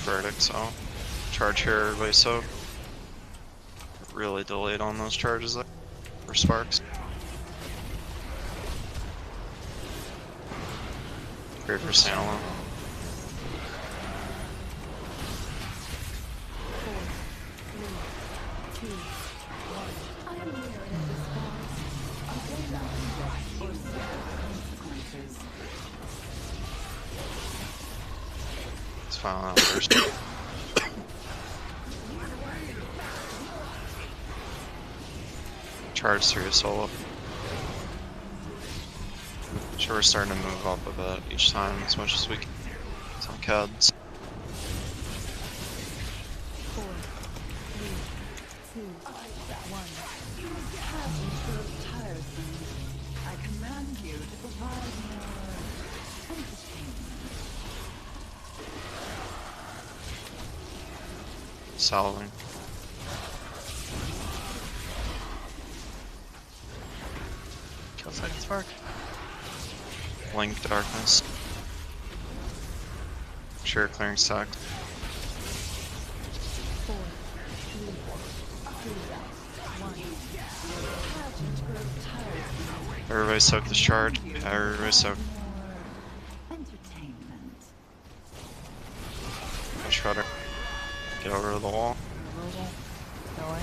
Verdict, so charge here, everybody soak. Really delayed on those charges there for sparks. Great for standalone. Let's file out first. Charge through solo. Sure, we're starting to move up a bit each time as much as we can. Some CADs. 4, 3, 2, 1. Tiresome. I command you to provide more entertainment. Salving. Kill second spark. Link darkness. Sure, clearing stack. 4, 3, 2, 1. Everybody soak this charge. Everybody soak. Entertainment. Shredder. Get over to the wall. No aim.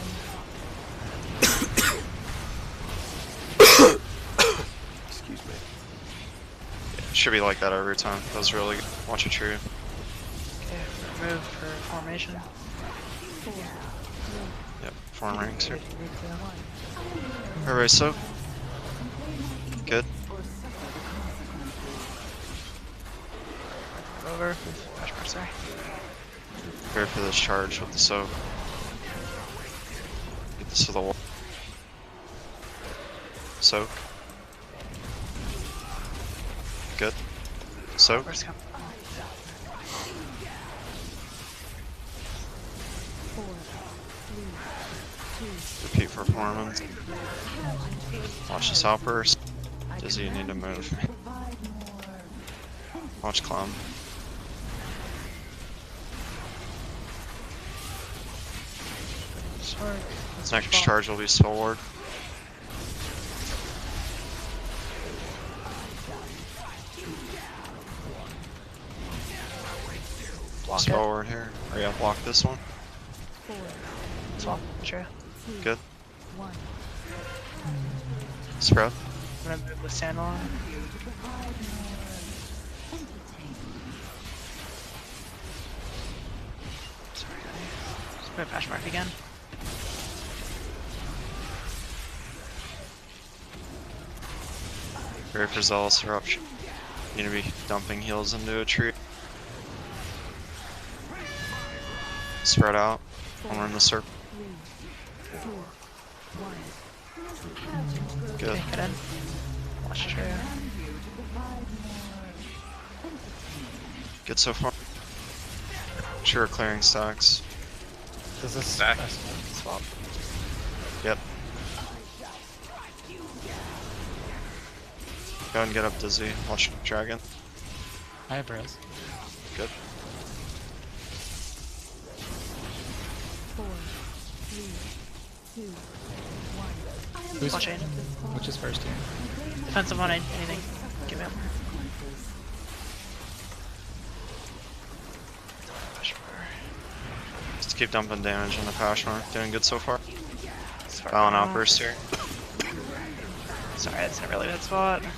Excuse me. Yeah, Should be like that every time. That was really good. Watch a tree. Okay, move for formation. Yep, form rings here. Everybody soak. Good. Over. Sorry. Prepare for this charge with the soak. Get this to the wall. Soak. Good. Soak. Repeat performance. Watch this outburst. Dizzy, you need to move. Watch climb. Next charge will be Soul Ward. Block Soul it. Ward here. Or yeah, block this one. Swap. True. Good. Spread. I'm gonna move with standalone. Sorry, just put a patch mark again. Very for Zealous Eruption. You're gonna be dumping heals into a tree. Spread out. We're in the circle. Good. Okay, get in. Watch tree. Good so far. Sure, clearing stacks. Does this Stack. swap? Yep. Go ahead and get up Dizzy. Watch Dragon. I have res. Good. 4, 3, 2, 1. Who's Watch it. which is first here? Defensive on anything. Give me up. Just keep dumping damage on the Pash Mark. Doing good so far. Violent Outburst here. Sorry, that's in a really bad spot. You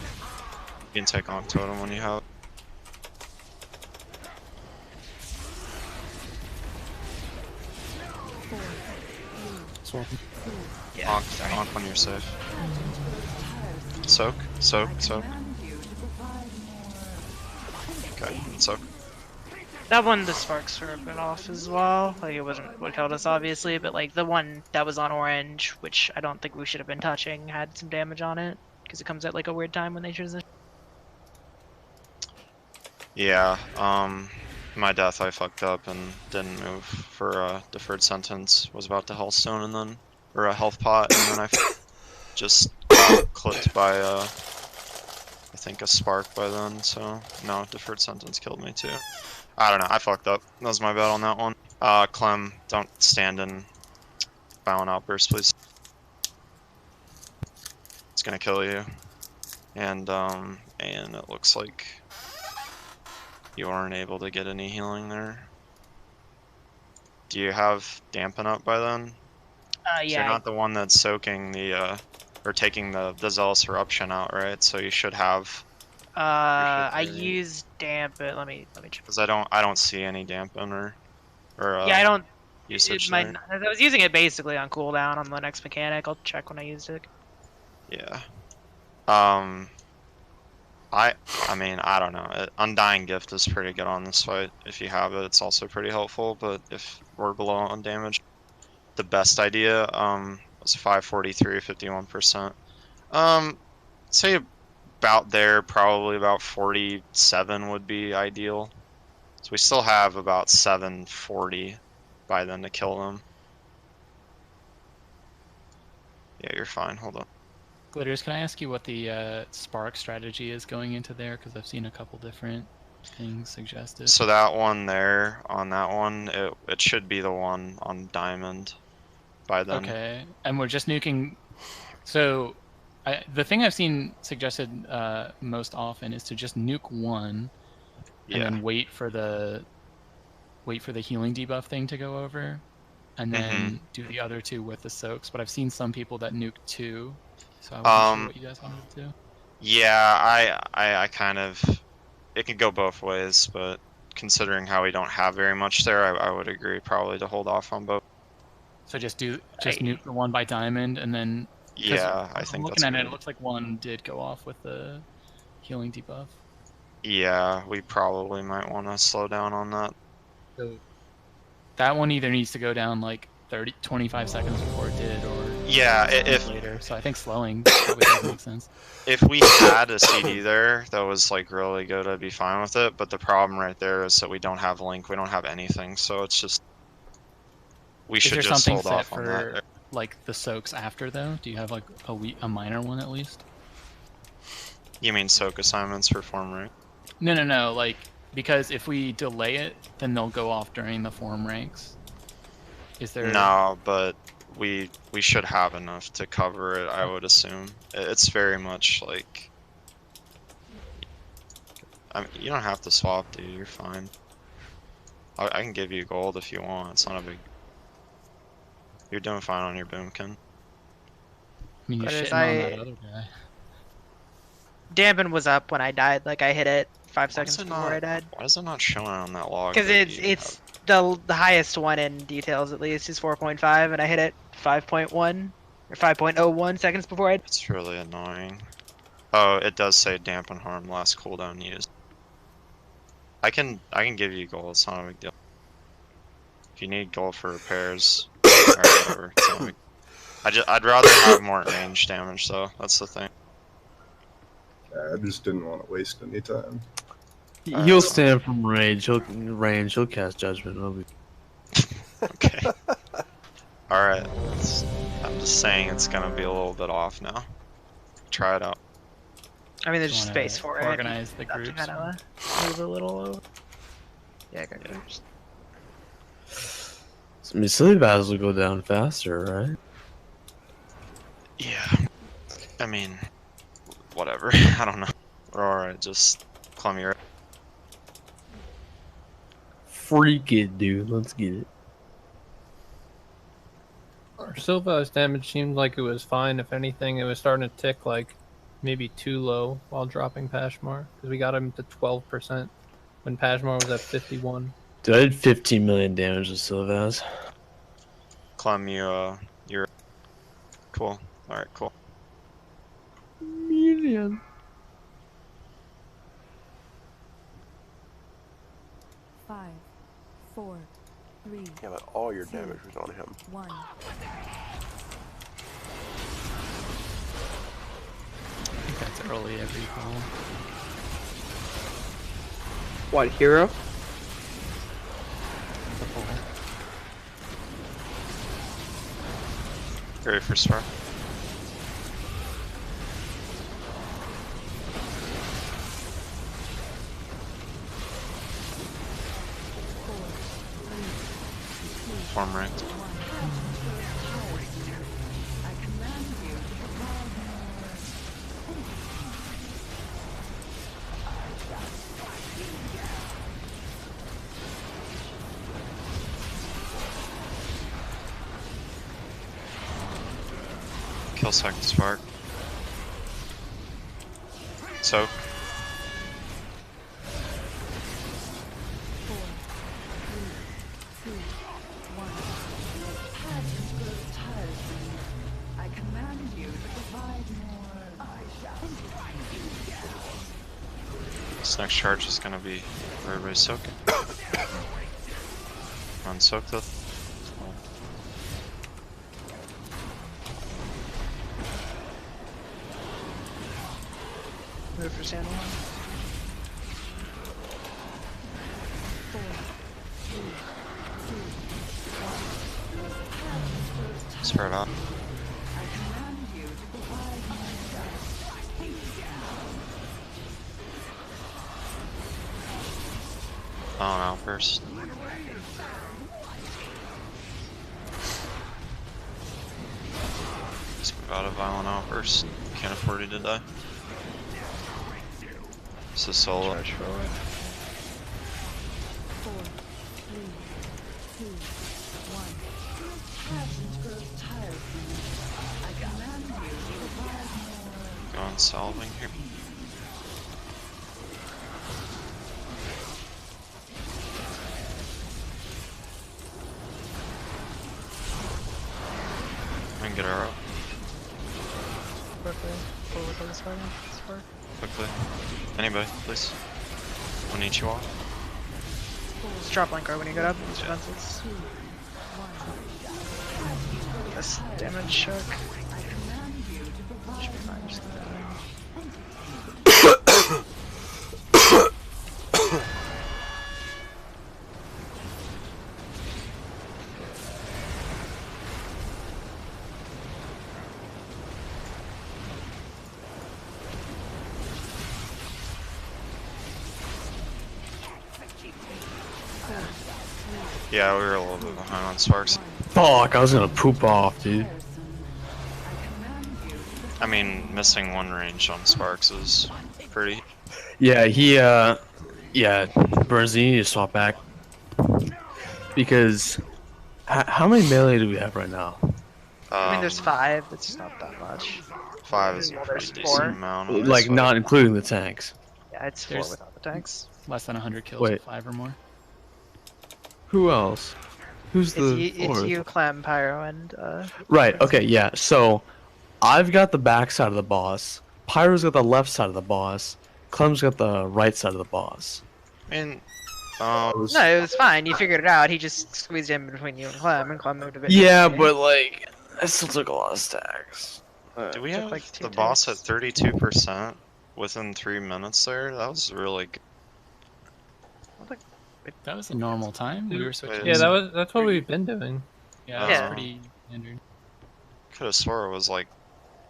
can take on Totem when you have it. Swapping. Yeah, Honk, sorry. honk when you're safe. Soak, soak, soak. Okay, soak. That one, the sparks were a bit off as well. Like, it wasn't what killed us, obviously, but like the one that was on orange, which I don't think we should have been touching, had some damage on it because it comes at like a weird time when they transition. Yeah, my death I fucked up and didn't move for a deferred sentence. Was about to healthstone and then, or a health pot, and then I just got clipped by I think a spark by then. So no, deferred sentence killed me too. I don't know. I fucked up. That was my bad on that one. Clem, don't stand in violent outburst, please. It's gonna kill you. And it looks like you aren't able to get any healing there. Do you have dampen up by then? So Yeah. you're not the one that's soaking the or taking the Zealous Eruption out, right? So you should have. I used dampen. Let me check. Because I don't see any dampen or Yeah, I don't. usage I there. was using it basically on cooldown on the next mechanic. I'll check when I used it. Yeah. I mean, I don't know. Undying Gift is pretty good on this fight. If you have it, it's also pretty helpful. But if we're below on damage, the best idea was 543, 51%. Say about there, probably about 47 would be ideal. So we still have about 740 by then to kill them. Yeah, you're fine. Hold on. Glitters, can I ask you what the spark strategy is going into there? Because I've seen a couple different things suggested. So that one there, on that one, it should be the one on Diamond by then. Okay, and we're just nuking. So, the thing I've seen suggested most often is to just nuke one, and then wait for the healing debuff thing to go over, and then do the other two with the soaks. But I've seen some people that nuke two, so I wasn't sure what you guys wanted to do. Yeah, I kind of it can go both ways, but considering how we don't have very much there, I would agree probably to hold off on both. So just nuke the one by diamond, and then Yeah, I think looking that's at it, good. it looks like one did go off with the healing debuff. Yeah, we probably might want to slow down on that. So that one either needs to go down like 25 seconds before it did, or yeah, if later. So I think slowing probably does make sense. If we had a CD there that was like really good, I'd be fine with it. But the problem right there is that we don't have Link, we don't have anything, so it's just we should just hold off on that. Like the soaks after though? Do you have like a minor one at least? You mean soak assignments for form rank? No. Like because if we delay it, then they'll go off during the form ranks. Is there? No, but we should have enough to cover it. I would assume it's very much like. I mean, you don't have to swap, dude. You're fine. I can give you gold if you want. It's not a big. You're doing fine on your boomkin. I mean, you're But shitting as on that other guy. Dampen was up when I died. Like I hit it 5 seconds before I died. Why is it not showing on that log? Because it's the highest one in details at least is 4.5, and I hit it 5.1 or 5.01 seconds before I. It's really annoying. Oh, it does say dampen harm last cooldown used. I can give you gold. It's not a big deal. If you need gold for repairs or whatever, it's not a big... I'd rather have more range damage though. That's the thing. I just didn't want to waste any time. He'll stand from range. He'll cast judgment. It'll be... Okay. All right. I'm just saying it's gonna be a little bit off now. Try it out. I mean, there's just space for it. Organize the Have to groups. kinda move a little over. Yeah, got groups. I mean, silly battles will go down faster, right? Yeah. I mean, whatever. I don't know. We're alright. Just clump your. Freak it, dude. Let's get it. Our Silva's damage seemed like it was fine. If anything, it was starting to tick like maybe too low while dropping Pashmar, because we got him to 12% when Pashmar was at 51. Dude, I did 15 million damage to Silvaz. Clem, you're cool. All right, cool. Million. Five, 4, 3. Yeah, but all your damage was on him. 1. I think that's early every call. What, hero? Ready for spark? Form ranked. Kill second spark. Soak. I command you to provide more. I shall. This next charge is gonna be where everybody's soaking. Unsoak the. Move for Sandalwood. 4, 3, 2, 1. Spread out. I command you to provide Oh, no, first. Just move out of violent outburst. Can't afford it to die. This is solo. 4, 3, 2, 1. Passions grow tiresome. I command you to provide more. Going solving here. and get her up Quickly. Forward to this way. quickly. Anybody, please. We'll need you all. Just drop Blanker when you get up. Use defenses. Yes, damage check. Should be fine. Just keep going. Yeah, we were a little bit behind on sparks. Fuck, I was gonna poop off, dude. I mean, missing one range on sparks is pretty. Yeah, yeah, Burns, you need to swap back. Because, how many melee do we have right now? I mean, there's 5. It's not that much. 5 is a Well, pretty there's decent 4. amount. Like, not including the tanks. Yeah, it's 4 without the tanks. Less than 100 kills Wait. with 5 or more. Who else? Who's the It's fourth? you, Clem, Pyro, and Right, okay, yeah. So, I've got the back side of the boss. Pyro's got the left side of the boss. Clem's got the right side of the boss. I mean, no, it was fine. You figured it out. He just squeezed in between you and Clem moved a bit. Yeah, easier. but like, I still took a lot of stacks. do we took have like 2 the boss at 32% within 3 minutes there? That was really good. That was a normal time. We were switching. Yeah, that's what we've been doing. Yeah, Yeah. that's pretty standard. Could have swore it was like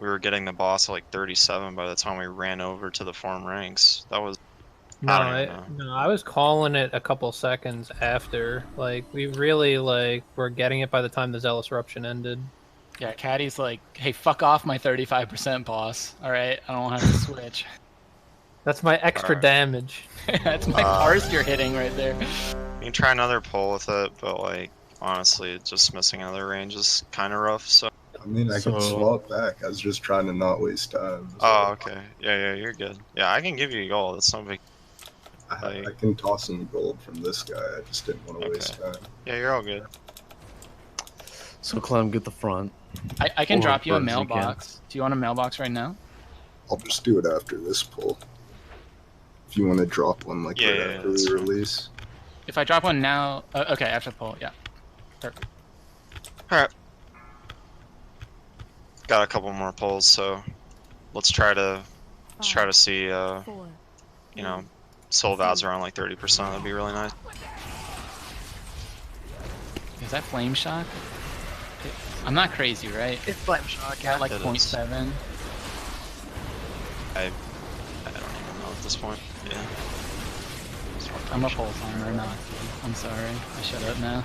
we were getting the boss at like 37 by the time we ran over to the farm ranks. That was. I don't even know. I was calling it a couple seconds after. Like, we really were getting it by the time the Zealous Eruption ended. Yeah, Caddy's like, hey, fuck off my 35% boss. Alright, I don't have to switch. That's my extra damage. That's my cars you're hitting right there. You can try another pull with it, but like honestly, just missing another range is kind of rough. So. I mean, I can swap back. I was just trying to not waste time. Oh, okay. Yeah, you're good. Yeah, I can give you a gold. That's no big. I can toss in gold from this guy. I just didn't want to waste time. Yeah, you're all good. So Clem, get the front. I can Or drop you a Burns, you can. mailbox. Do you want a mailbox right now? I'll just do it after this pull. If you want to drop one like right after we release. If I drop one now, okay, after the pull, yeah. Perfect. All right. Got a couple more pulls, so let's try to see you know, soul vows around like 30%. That'd be really nice. Is that flame shock? I'm not crazy, right? It's flame shock. Got like It is. 0.7. I don't even know at this point. Yeah. I'm a full timer, not. I'm sorry. I shut up now.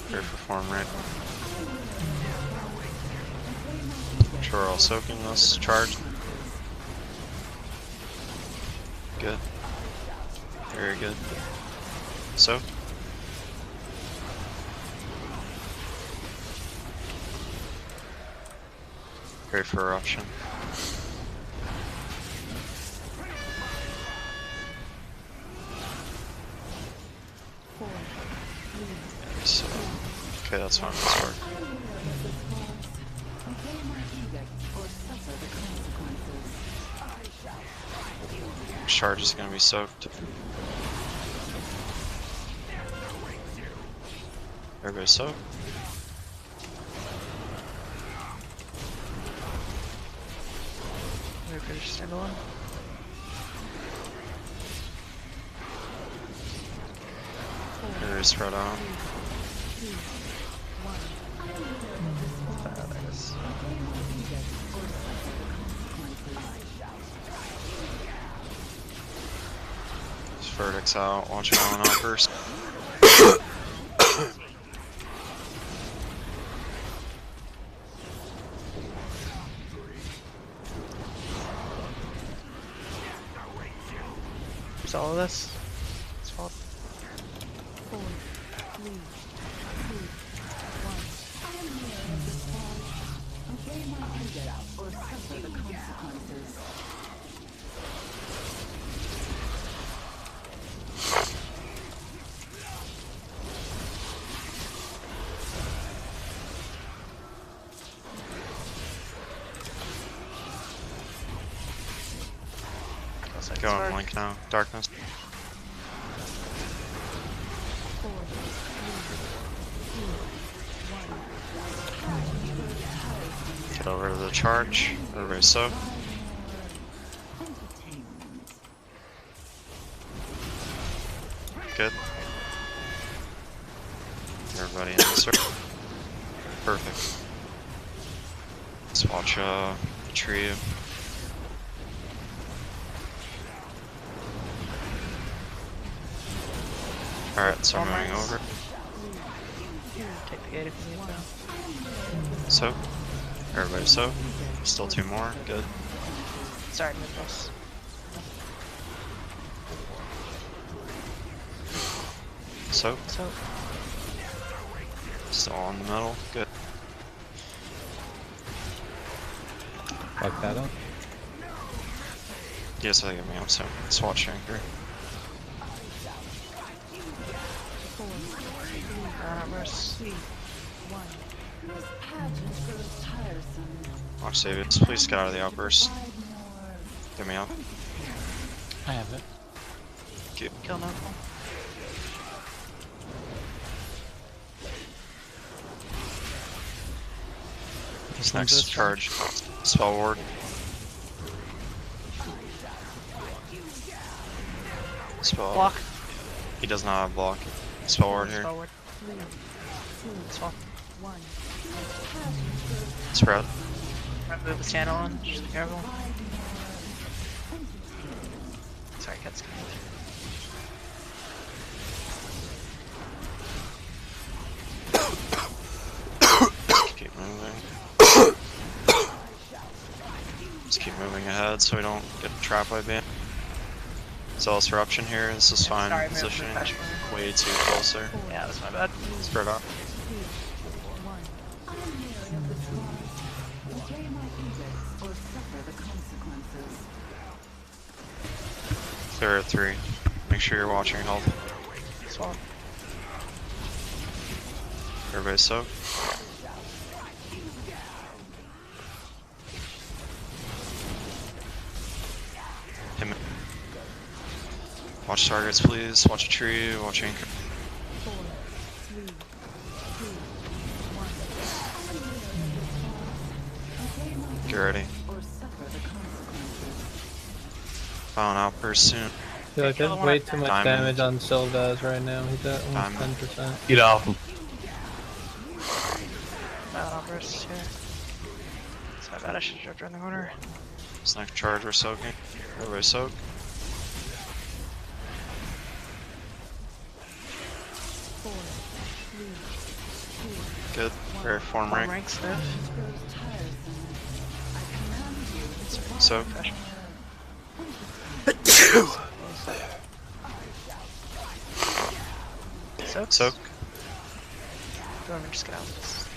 Here for form, right? Sure, I'll soaking this charge. Good. Very good. Soak. Pray for eruption. So, okay, that's fine. That's work. Charge is gonna be soaked. Everybody soak. Maybe finish standalone. Very spread out. Verdict's out, watch it on out first. Use all of this. It's fault. 4, 3, 2, 1. I am here of the stars. Obey my edict or suffer the consequences. Go on Spark. Link now. Darkness. Get over to the charge. Everybody soak. Good. Everybody in the circle. Perfect. Let's watch the tree. Alright, so I'm moving over. Take the gate if you need to. Soak. Everybody soak. Still 2 more. Good. Sorry, mid boss. Soak. Soak. Still on the middle. Good. Fuck that up. Yes, I get me up, so let's watch Anchor. Watch Savius. Please get out of the outburst. Get me up. I have it. Keep. Kill no. His next charge. Spell ward. Spell. Block. He does not have block. Spell ward here. Spell ward. Swap. Spread. Move the channel on. Just be careful. Sorry, cuts. Keep moving. Just keep moving ahead so we don't get trapped by ban. Zealous eruption here. This is fine. Sorry, Positioning movement. way too closer. Yeah, that's my bad. Spread out. They're at 3. Make sure you're watching health. Swap. Everybody soak. Him. Watch targets, please. Watch a tree. Watch anchor. Get ready. Found outburst soon. I feel like there's way too much Diamond. damage on Sylvaz right now. He's at almost Diamond. 10%. Get off him. Bad outburst here. It's my bad. I should have jumped around the corner. Snack charge, we're soaking. Everybody soak. Good. Very form rank. Rank stuff. Soak. Soak. Soak. Go over and just get out of this.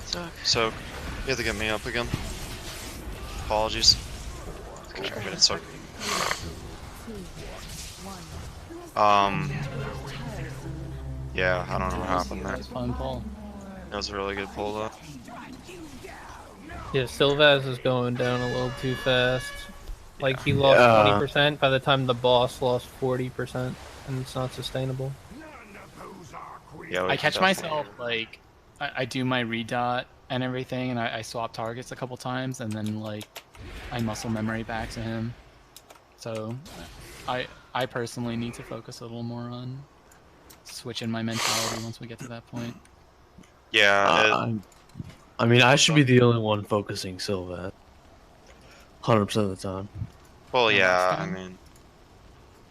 Soak. Soak. You have to get me up again. Apologies. Okay, I'm gonna soak. Yeah, I don't know what happened there. Fun pull. That was a really good pull though. Yeah, Sylvaz is going down a little too fast. Like he lost 20% by the time the boss lost 40%, and it's not sustainable. Yeah, I catch myself like I do my redot and everything, and I swap targets a couple times, and then like I muscle memory back to him. So I personally need to focus a little more on switching my mentality once we get to that point. Yeah. I mean, I should be the only one focusing Sylvat. 100% of the time. Well, yeah, I mean,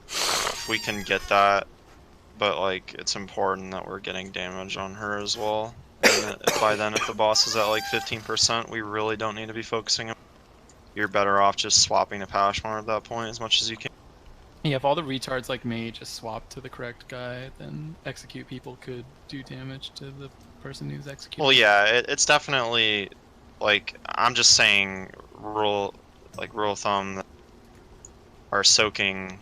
if we can get that, but like, it's important that we're getting damage on her as well. And by then, if the boss is at like 15%, we really don't need to be focusing him. You're better off just swapping to Pashmar at that point as much as you can. Yeah, if all the retards like me just swap to the correct guy, then execute people could do damage to the person who's executing. Well, yeah, it's definitely, like, I'm just saying, rule of thumb, are soaking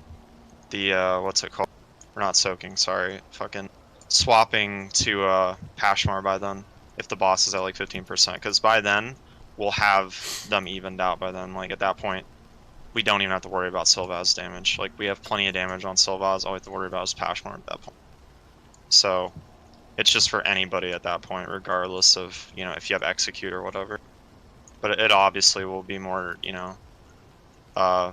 the, what's it called? We're not soaking, sorry, fucking swapping to, Pashmar by then. if the boss is at like 15%, because by then we'll have them evened out by then. Like at that point, we don't even have to worry about Sylvaz damage. Like we have plenty of damage on Sylvaz. All we have to worry about is Pashmar at that point. So it's just for anybody at that point, regardless of, you know, if you have Execute or whatever. But it obviously will be more, you know, I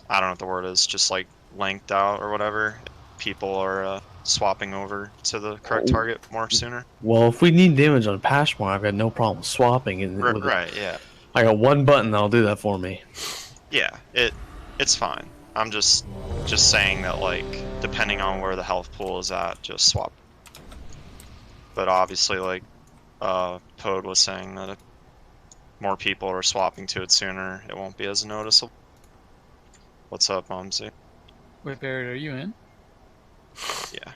don't know what the word is, just like lengthed out or whatever. People are swapping over to the correct target more sooner. Well, if we need damage on Pashmar, I've got no problem swapping it with it. Right, yeah. I got one button that'll do that for me. Yeah, it's fine. I'm just saying that, like, depending on where the health pool is at, just swap. But obviously, like, Pod was saying that if more people are swapping to it sooner, it won't be as noticeable. What's up, Momsy? Wait, Barrett, are you in? Yeah.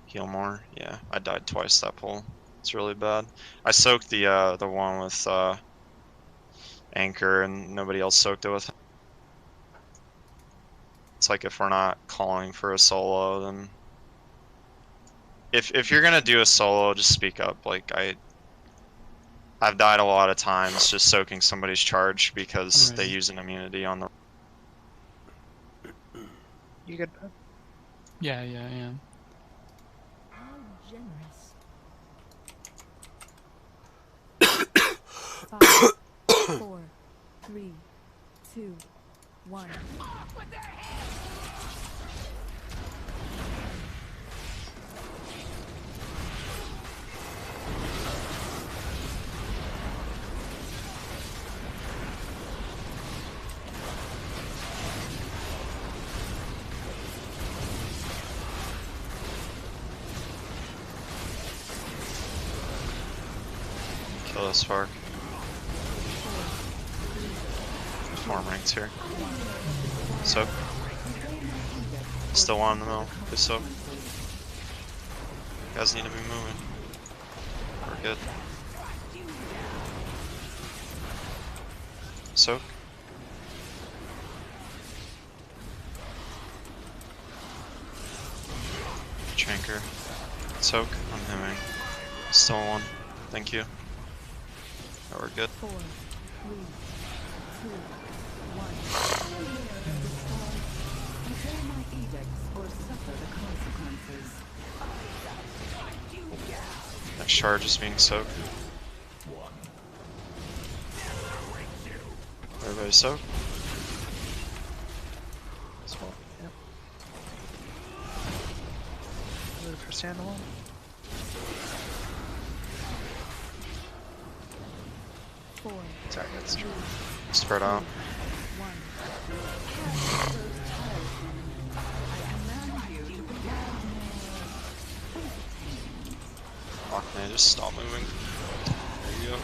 Heal more? Yeah, I died twice that pull. It's really bad. I soaked the one with Anchor, and nobody else soaked it with him. It's like if we're not calling for a solo, then if you're gonna do a solo, just speak up. Like I've died a lot of times just soaking somebody's charge because they use an immunity on the. You good? Yeah, I am. How generous. 5, 4, 3, 2, 1. Kill this Spark. Farm ranks here. Soak. Still one in the middle. Good soak. You guys need to be moving. We're good. Soak. Tranker. Soak. I'm hemming. Still one. Thank you. Oh, we're good. 4, 3, 2, 1. Obey my edicts or suffer the consequences. Next charge is being soaked. Everybody soak. Swap. Yep. Move for standalone. Sorry, that's true. Spread out. Fuck man, just stop moving. There you go.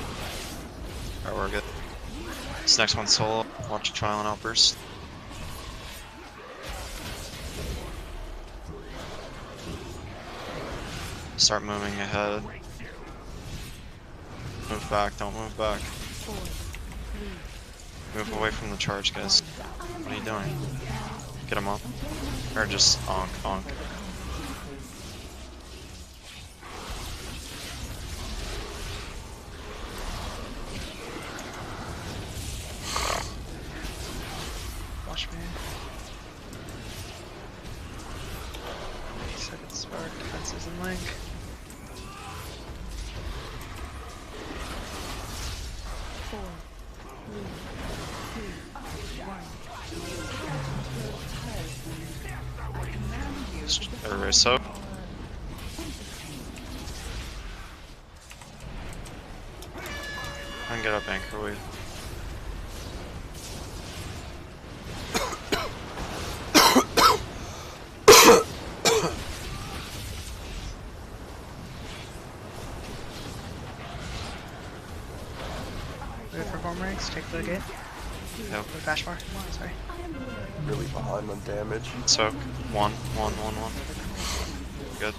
Alright, we're good. This next one's solo. Watch a trial and outburst. Start moving ahead. Move back, don't move back. Move away from the charge, guys. What are you doing? Get him up. Or just onk, onk. Watch me. Second spark, defenses and link. Everybody soak. I can get up anchor weight. Ready for form ranks, take the gate. Yep. The dash bar. Sorry. Really behind on damage. Soak. 1, 1, 1, 1. Good.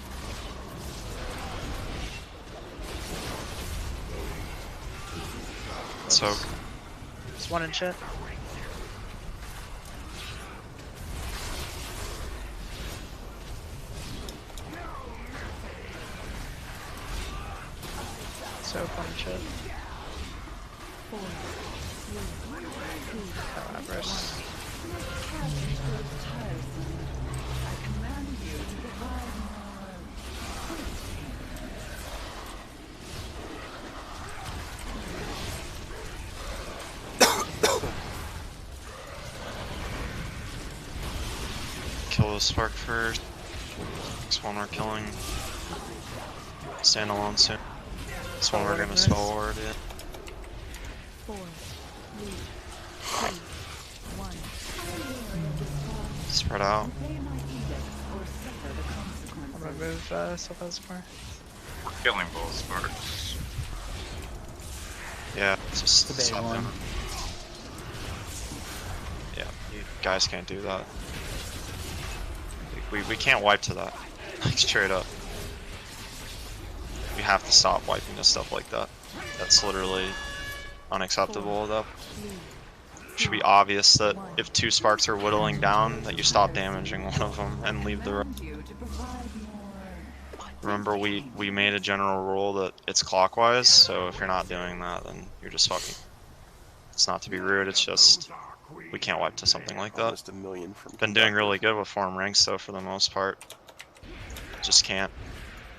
Soak. Just one in shit. soap on shit. Kill the spark first. Next one we're killing. Standalone soon. This one we're gonna spell ward, yeah. 4, 3, 2, 1. Spread out. I'm gonna move stuff out more. We're killing both sparks. Yeah, just It's a big stop one. them. Yeah, you guys can't do that. We can't wipe to that. Like, straight up. We have to stop wiping to stuff like that. That's literally unacceptable, though. It should be obvious that if 2 sparks are whittling down, that you stop damaging one of them and leave the rest. Remember, we made a general rule that it's clockwise, so if you're not doing that, then you're just fucking... It's not to be rude, it's just... We can't wipe to something like that. Almost a million from Been doing really good with form ranks, though, for the most part. Just can't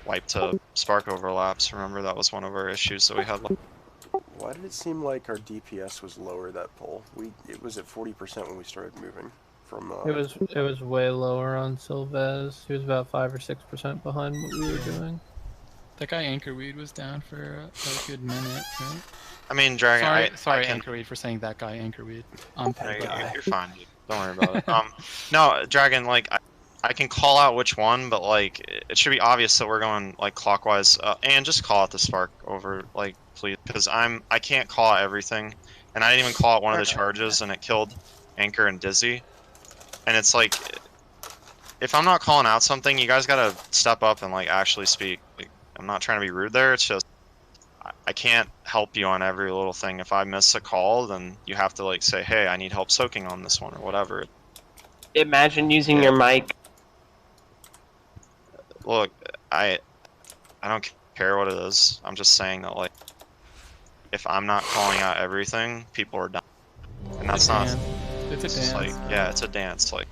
wipe to spark overlaps. Remember, that was one of our issues that we had. Why did it seem like our DPS was lower that pull? It was at 40% when we started moving from. It was way lower on Sylvez. He was about 5 or 6% behind what we were doing. That guy Anchorweed was down for a good minute, right? I mean, Dragon. Sorry, I can... Anchorweed, for saying that guy Anchorweed. I'm petty. You're fine, dude. Don't worry about it. No, Dragon. Like, I can call out which one, but like, it should be obvious that we're going like clockwise. And just call out the spark over, like, please, because I can't call out everything, and I didn't even call out one of the charges, and it killed Anchor and Dizzy. And it's like, if I'm not calling out something, you guys gotta step up and like actually speak. Like, I'm not trying to be rude there. It's just I can't help you on every little thing. If I miss a call, then you have to like say, hey, I need help soaking on this one or whatever. Imagine using your mic. Look, I don't care what it is. I'm just saying that, like, if I'm not calling out everything, people are done. And that's not... It's a dance. Like, yeah, it's a dance. Like,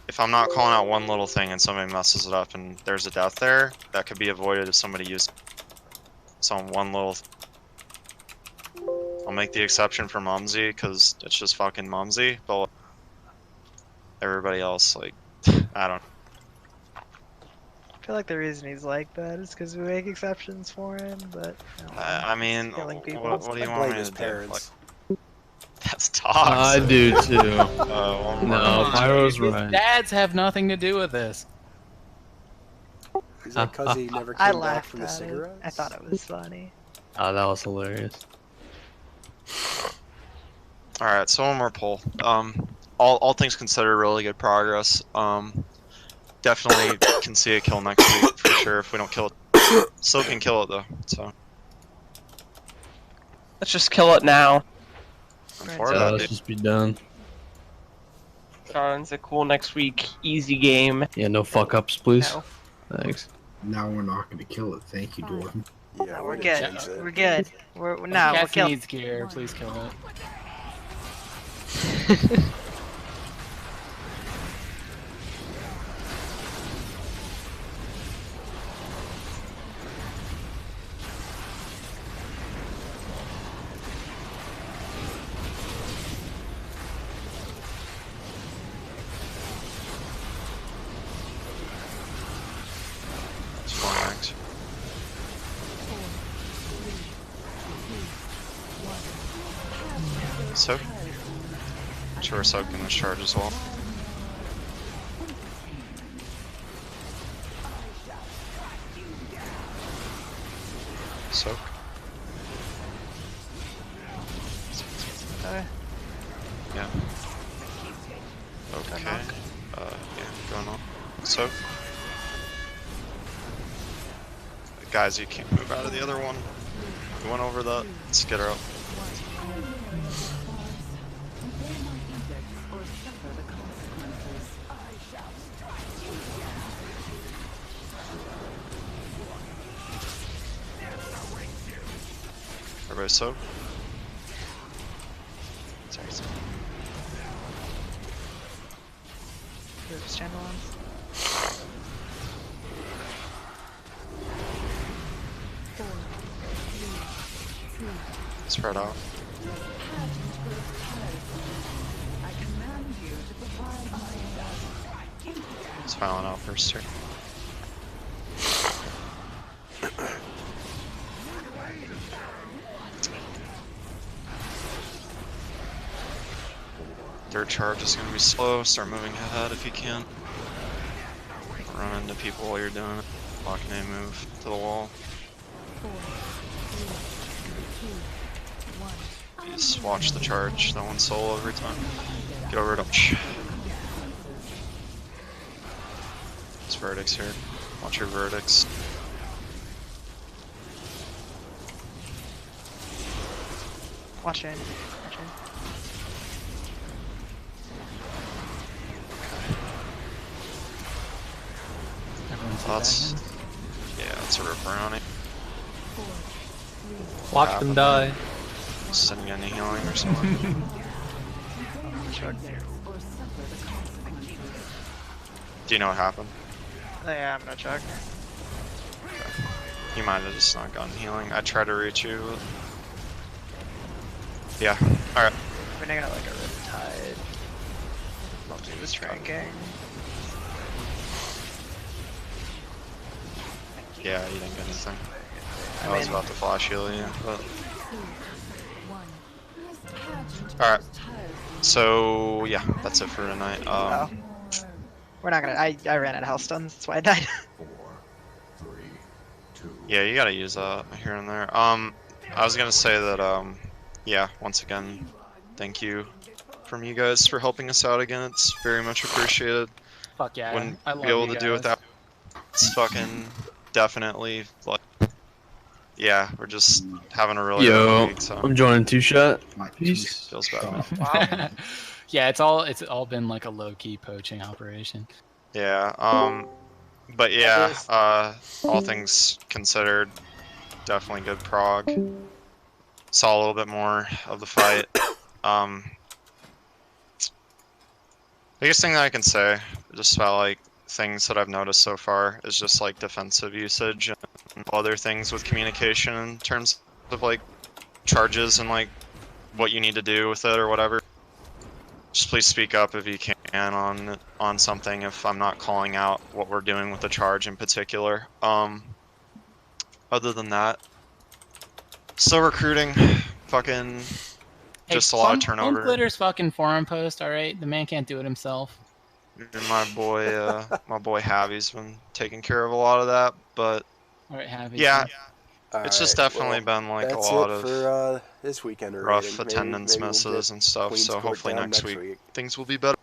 if I'm not calling out one little thing and somebody messes it up and there's a death there, that could be avoided if somebody used some one little... I'll make the exception for Mumsy, because it's just fucking Mumsy, but everybody else, like, I don't... I feel like the reason he's like that is because we make exceptions for him, but... I mean, killing people. what do you want me to do? Like, that's toxic. I do too. No, Pyro's His right. dads have nothing to do with this. Is that because he never I came back laughed from the at it. cigarettes? I thought it was funny. Oh, that was hilarious. Alright, so one more pull. All things considered, really good progress. Definitely can see a kill next week for sure if we don't kill it. Still can kill it though, so. Let's just kill it now. I'm for that, Let's dude. just be done. Charlin's a cool next week. Easy game. Yeah, no fuck ups, please. No. Thanks. Now we're not going to kill it. Thank you, Jordan. Yeah, We're gonna good. chase it. We're good. We're no, we're Cassie killing. needs gear. Please kill it. It's fine, thanks. Soak. Sure, we're soaking this charge as well. Soak. Okay. Yeah. Okay. Yeah, going on. Soak. Guys, you can't move out of the other one. We went over that. Let's get her up. Everybody soak. Sorry. Standalones. Spread out. It's filing out first here. Third charge is going to be slow. Start moving ahead if you can. Don't run into people while you're doing it. Locking a move to the wall. Just watch the charge. That one's solo every time. Get over to It's verdicts here. Watch your verdicts. Watch in. Watch in. Thoughts? Yeah, it's a ripper on it. Watch them die. Sending any healing or something. Do you know what happened? Yeah, I'm gonna check. Okay. You might have just not gotten healing. I tried to reach you. Yeah, alright. I mean, I got like a Riptide. I'll do this ranking. Yeah, you didn't get anything. I was about to flash heal you, but... Alright. So, yeah, that's it for tonight. We're not gonna. I ran out of health stuns, that's why I died. Yeah, you gotta use that here and there. I was gonna say that, yeah, once again, thank you from you guys for helping us out again. It's very much appreciated. Fuck yeah. Wouldn't I love be able you to do guys. without. It's fucking definitely like. Yeah, we're just having a really rough week, so. I'm joining Two Shot. Peace. Feels bad, man. Wow. Yeah, it's all been like a low key poaching operation. Yeah, but yeah, all things considered, definitely good prog. Saw a little bit more of the fight. Biggest thing that I can say, just about like things that I've noticed so far, is just like defensive usage and other things with communication in terms of like charges and like what you need to do with it or whatever. Just please speak up if you can on something if I'm not calling out what we're doing with the charge in particular. Other than that, still recruiting, fucking just a lot of turnover. Bump Glitter's fucking forum post, alright? The man can't do it himself. And my boy Javi's been taking care of a lot of that, but Alright, Javi. yeah, All it's just right, definitely been like a that's lot it of for this weekend rough rating. attendance maybe we'll misses get and stuff. Queen's So Court hopefully down next week things will be better.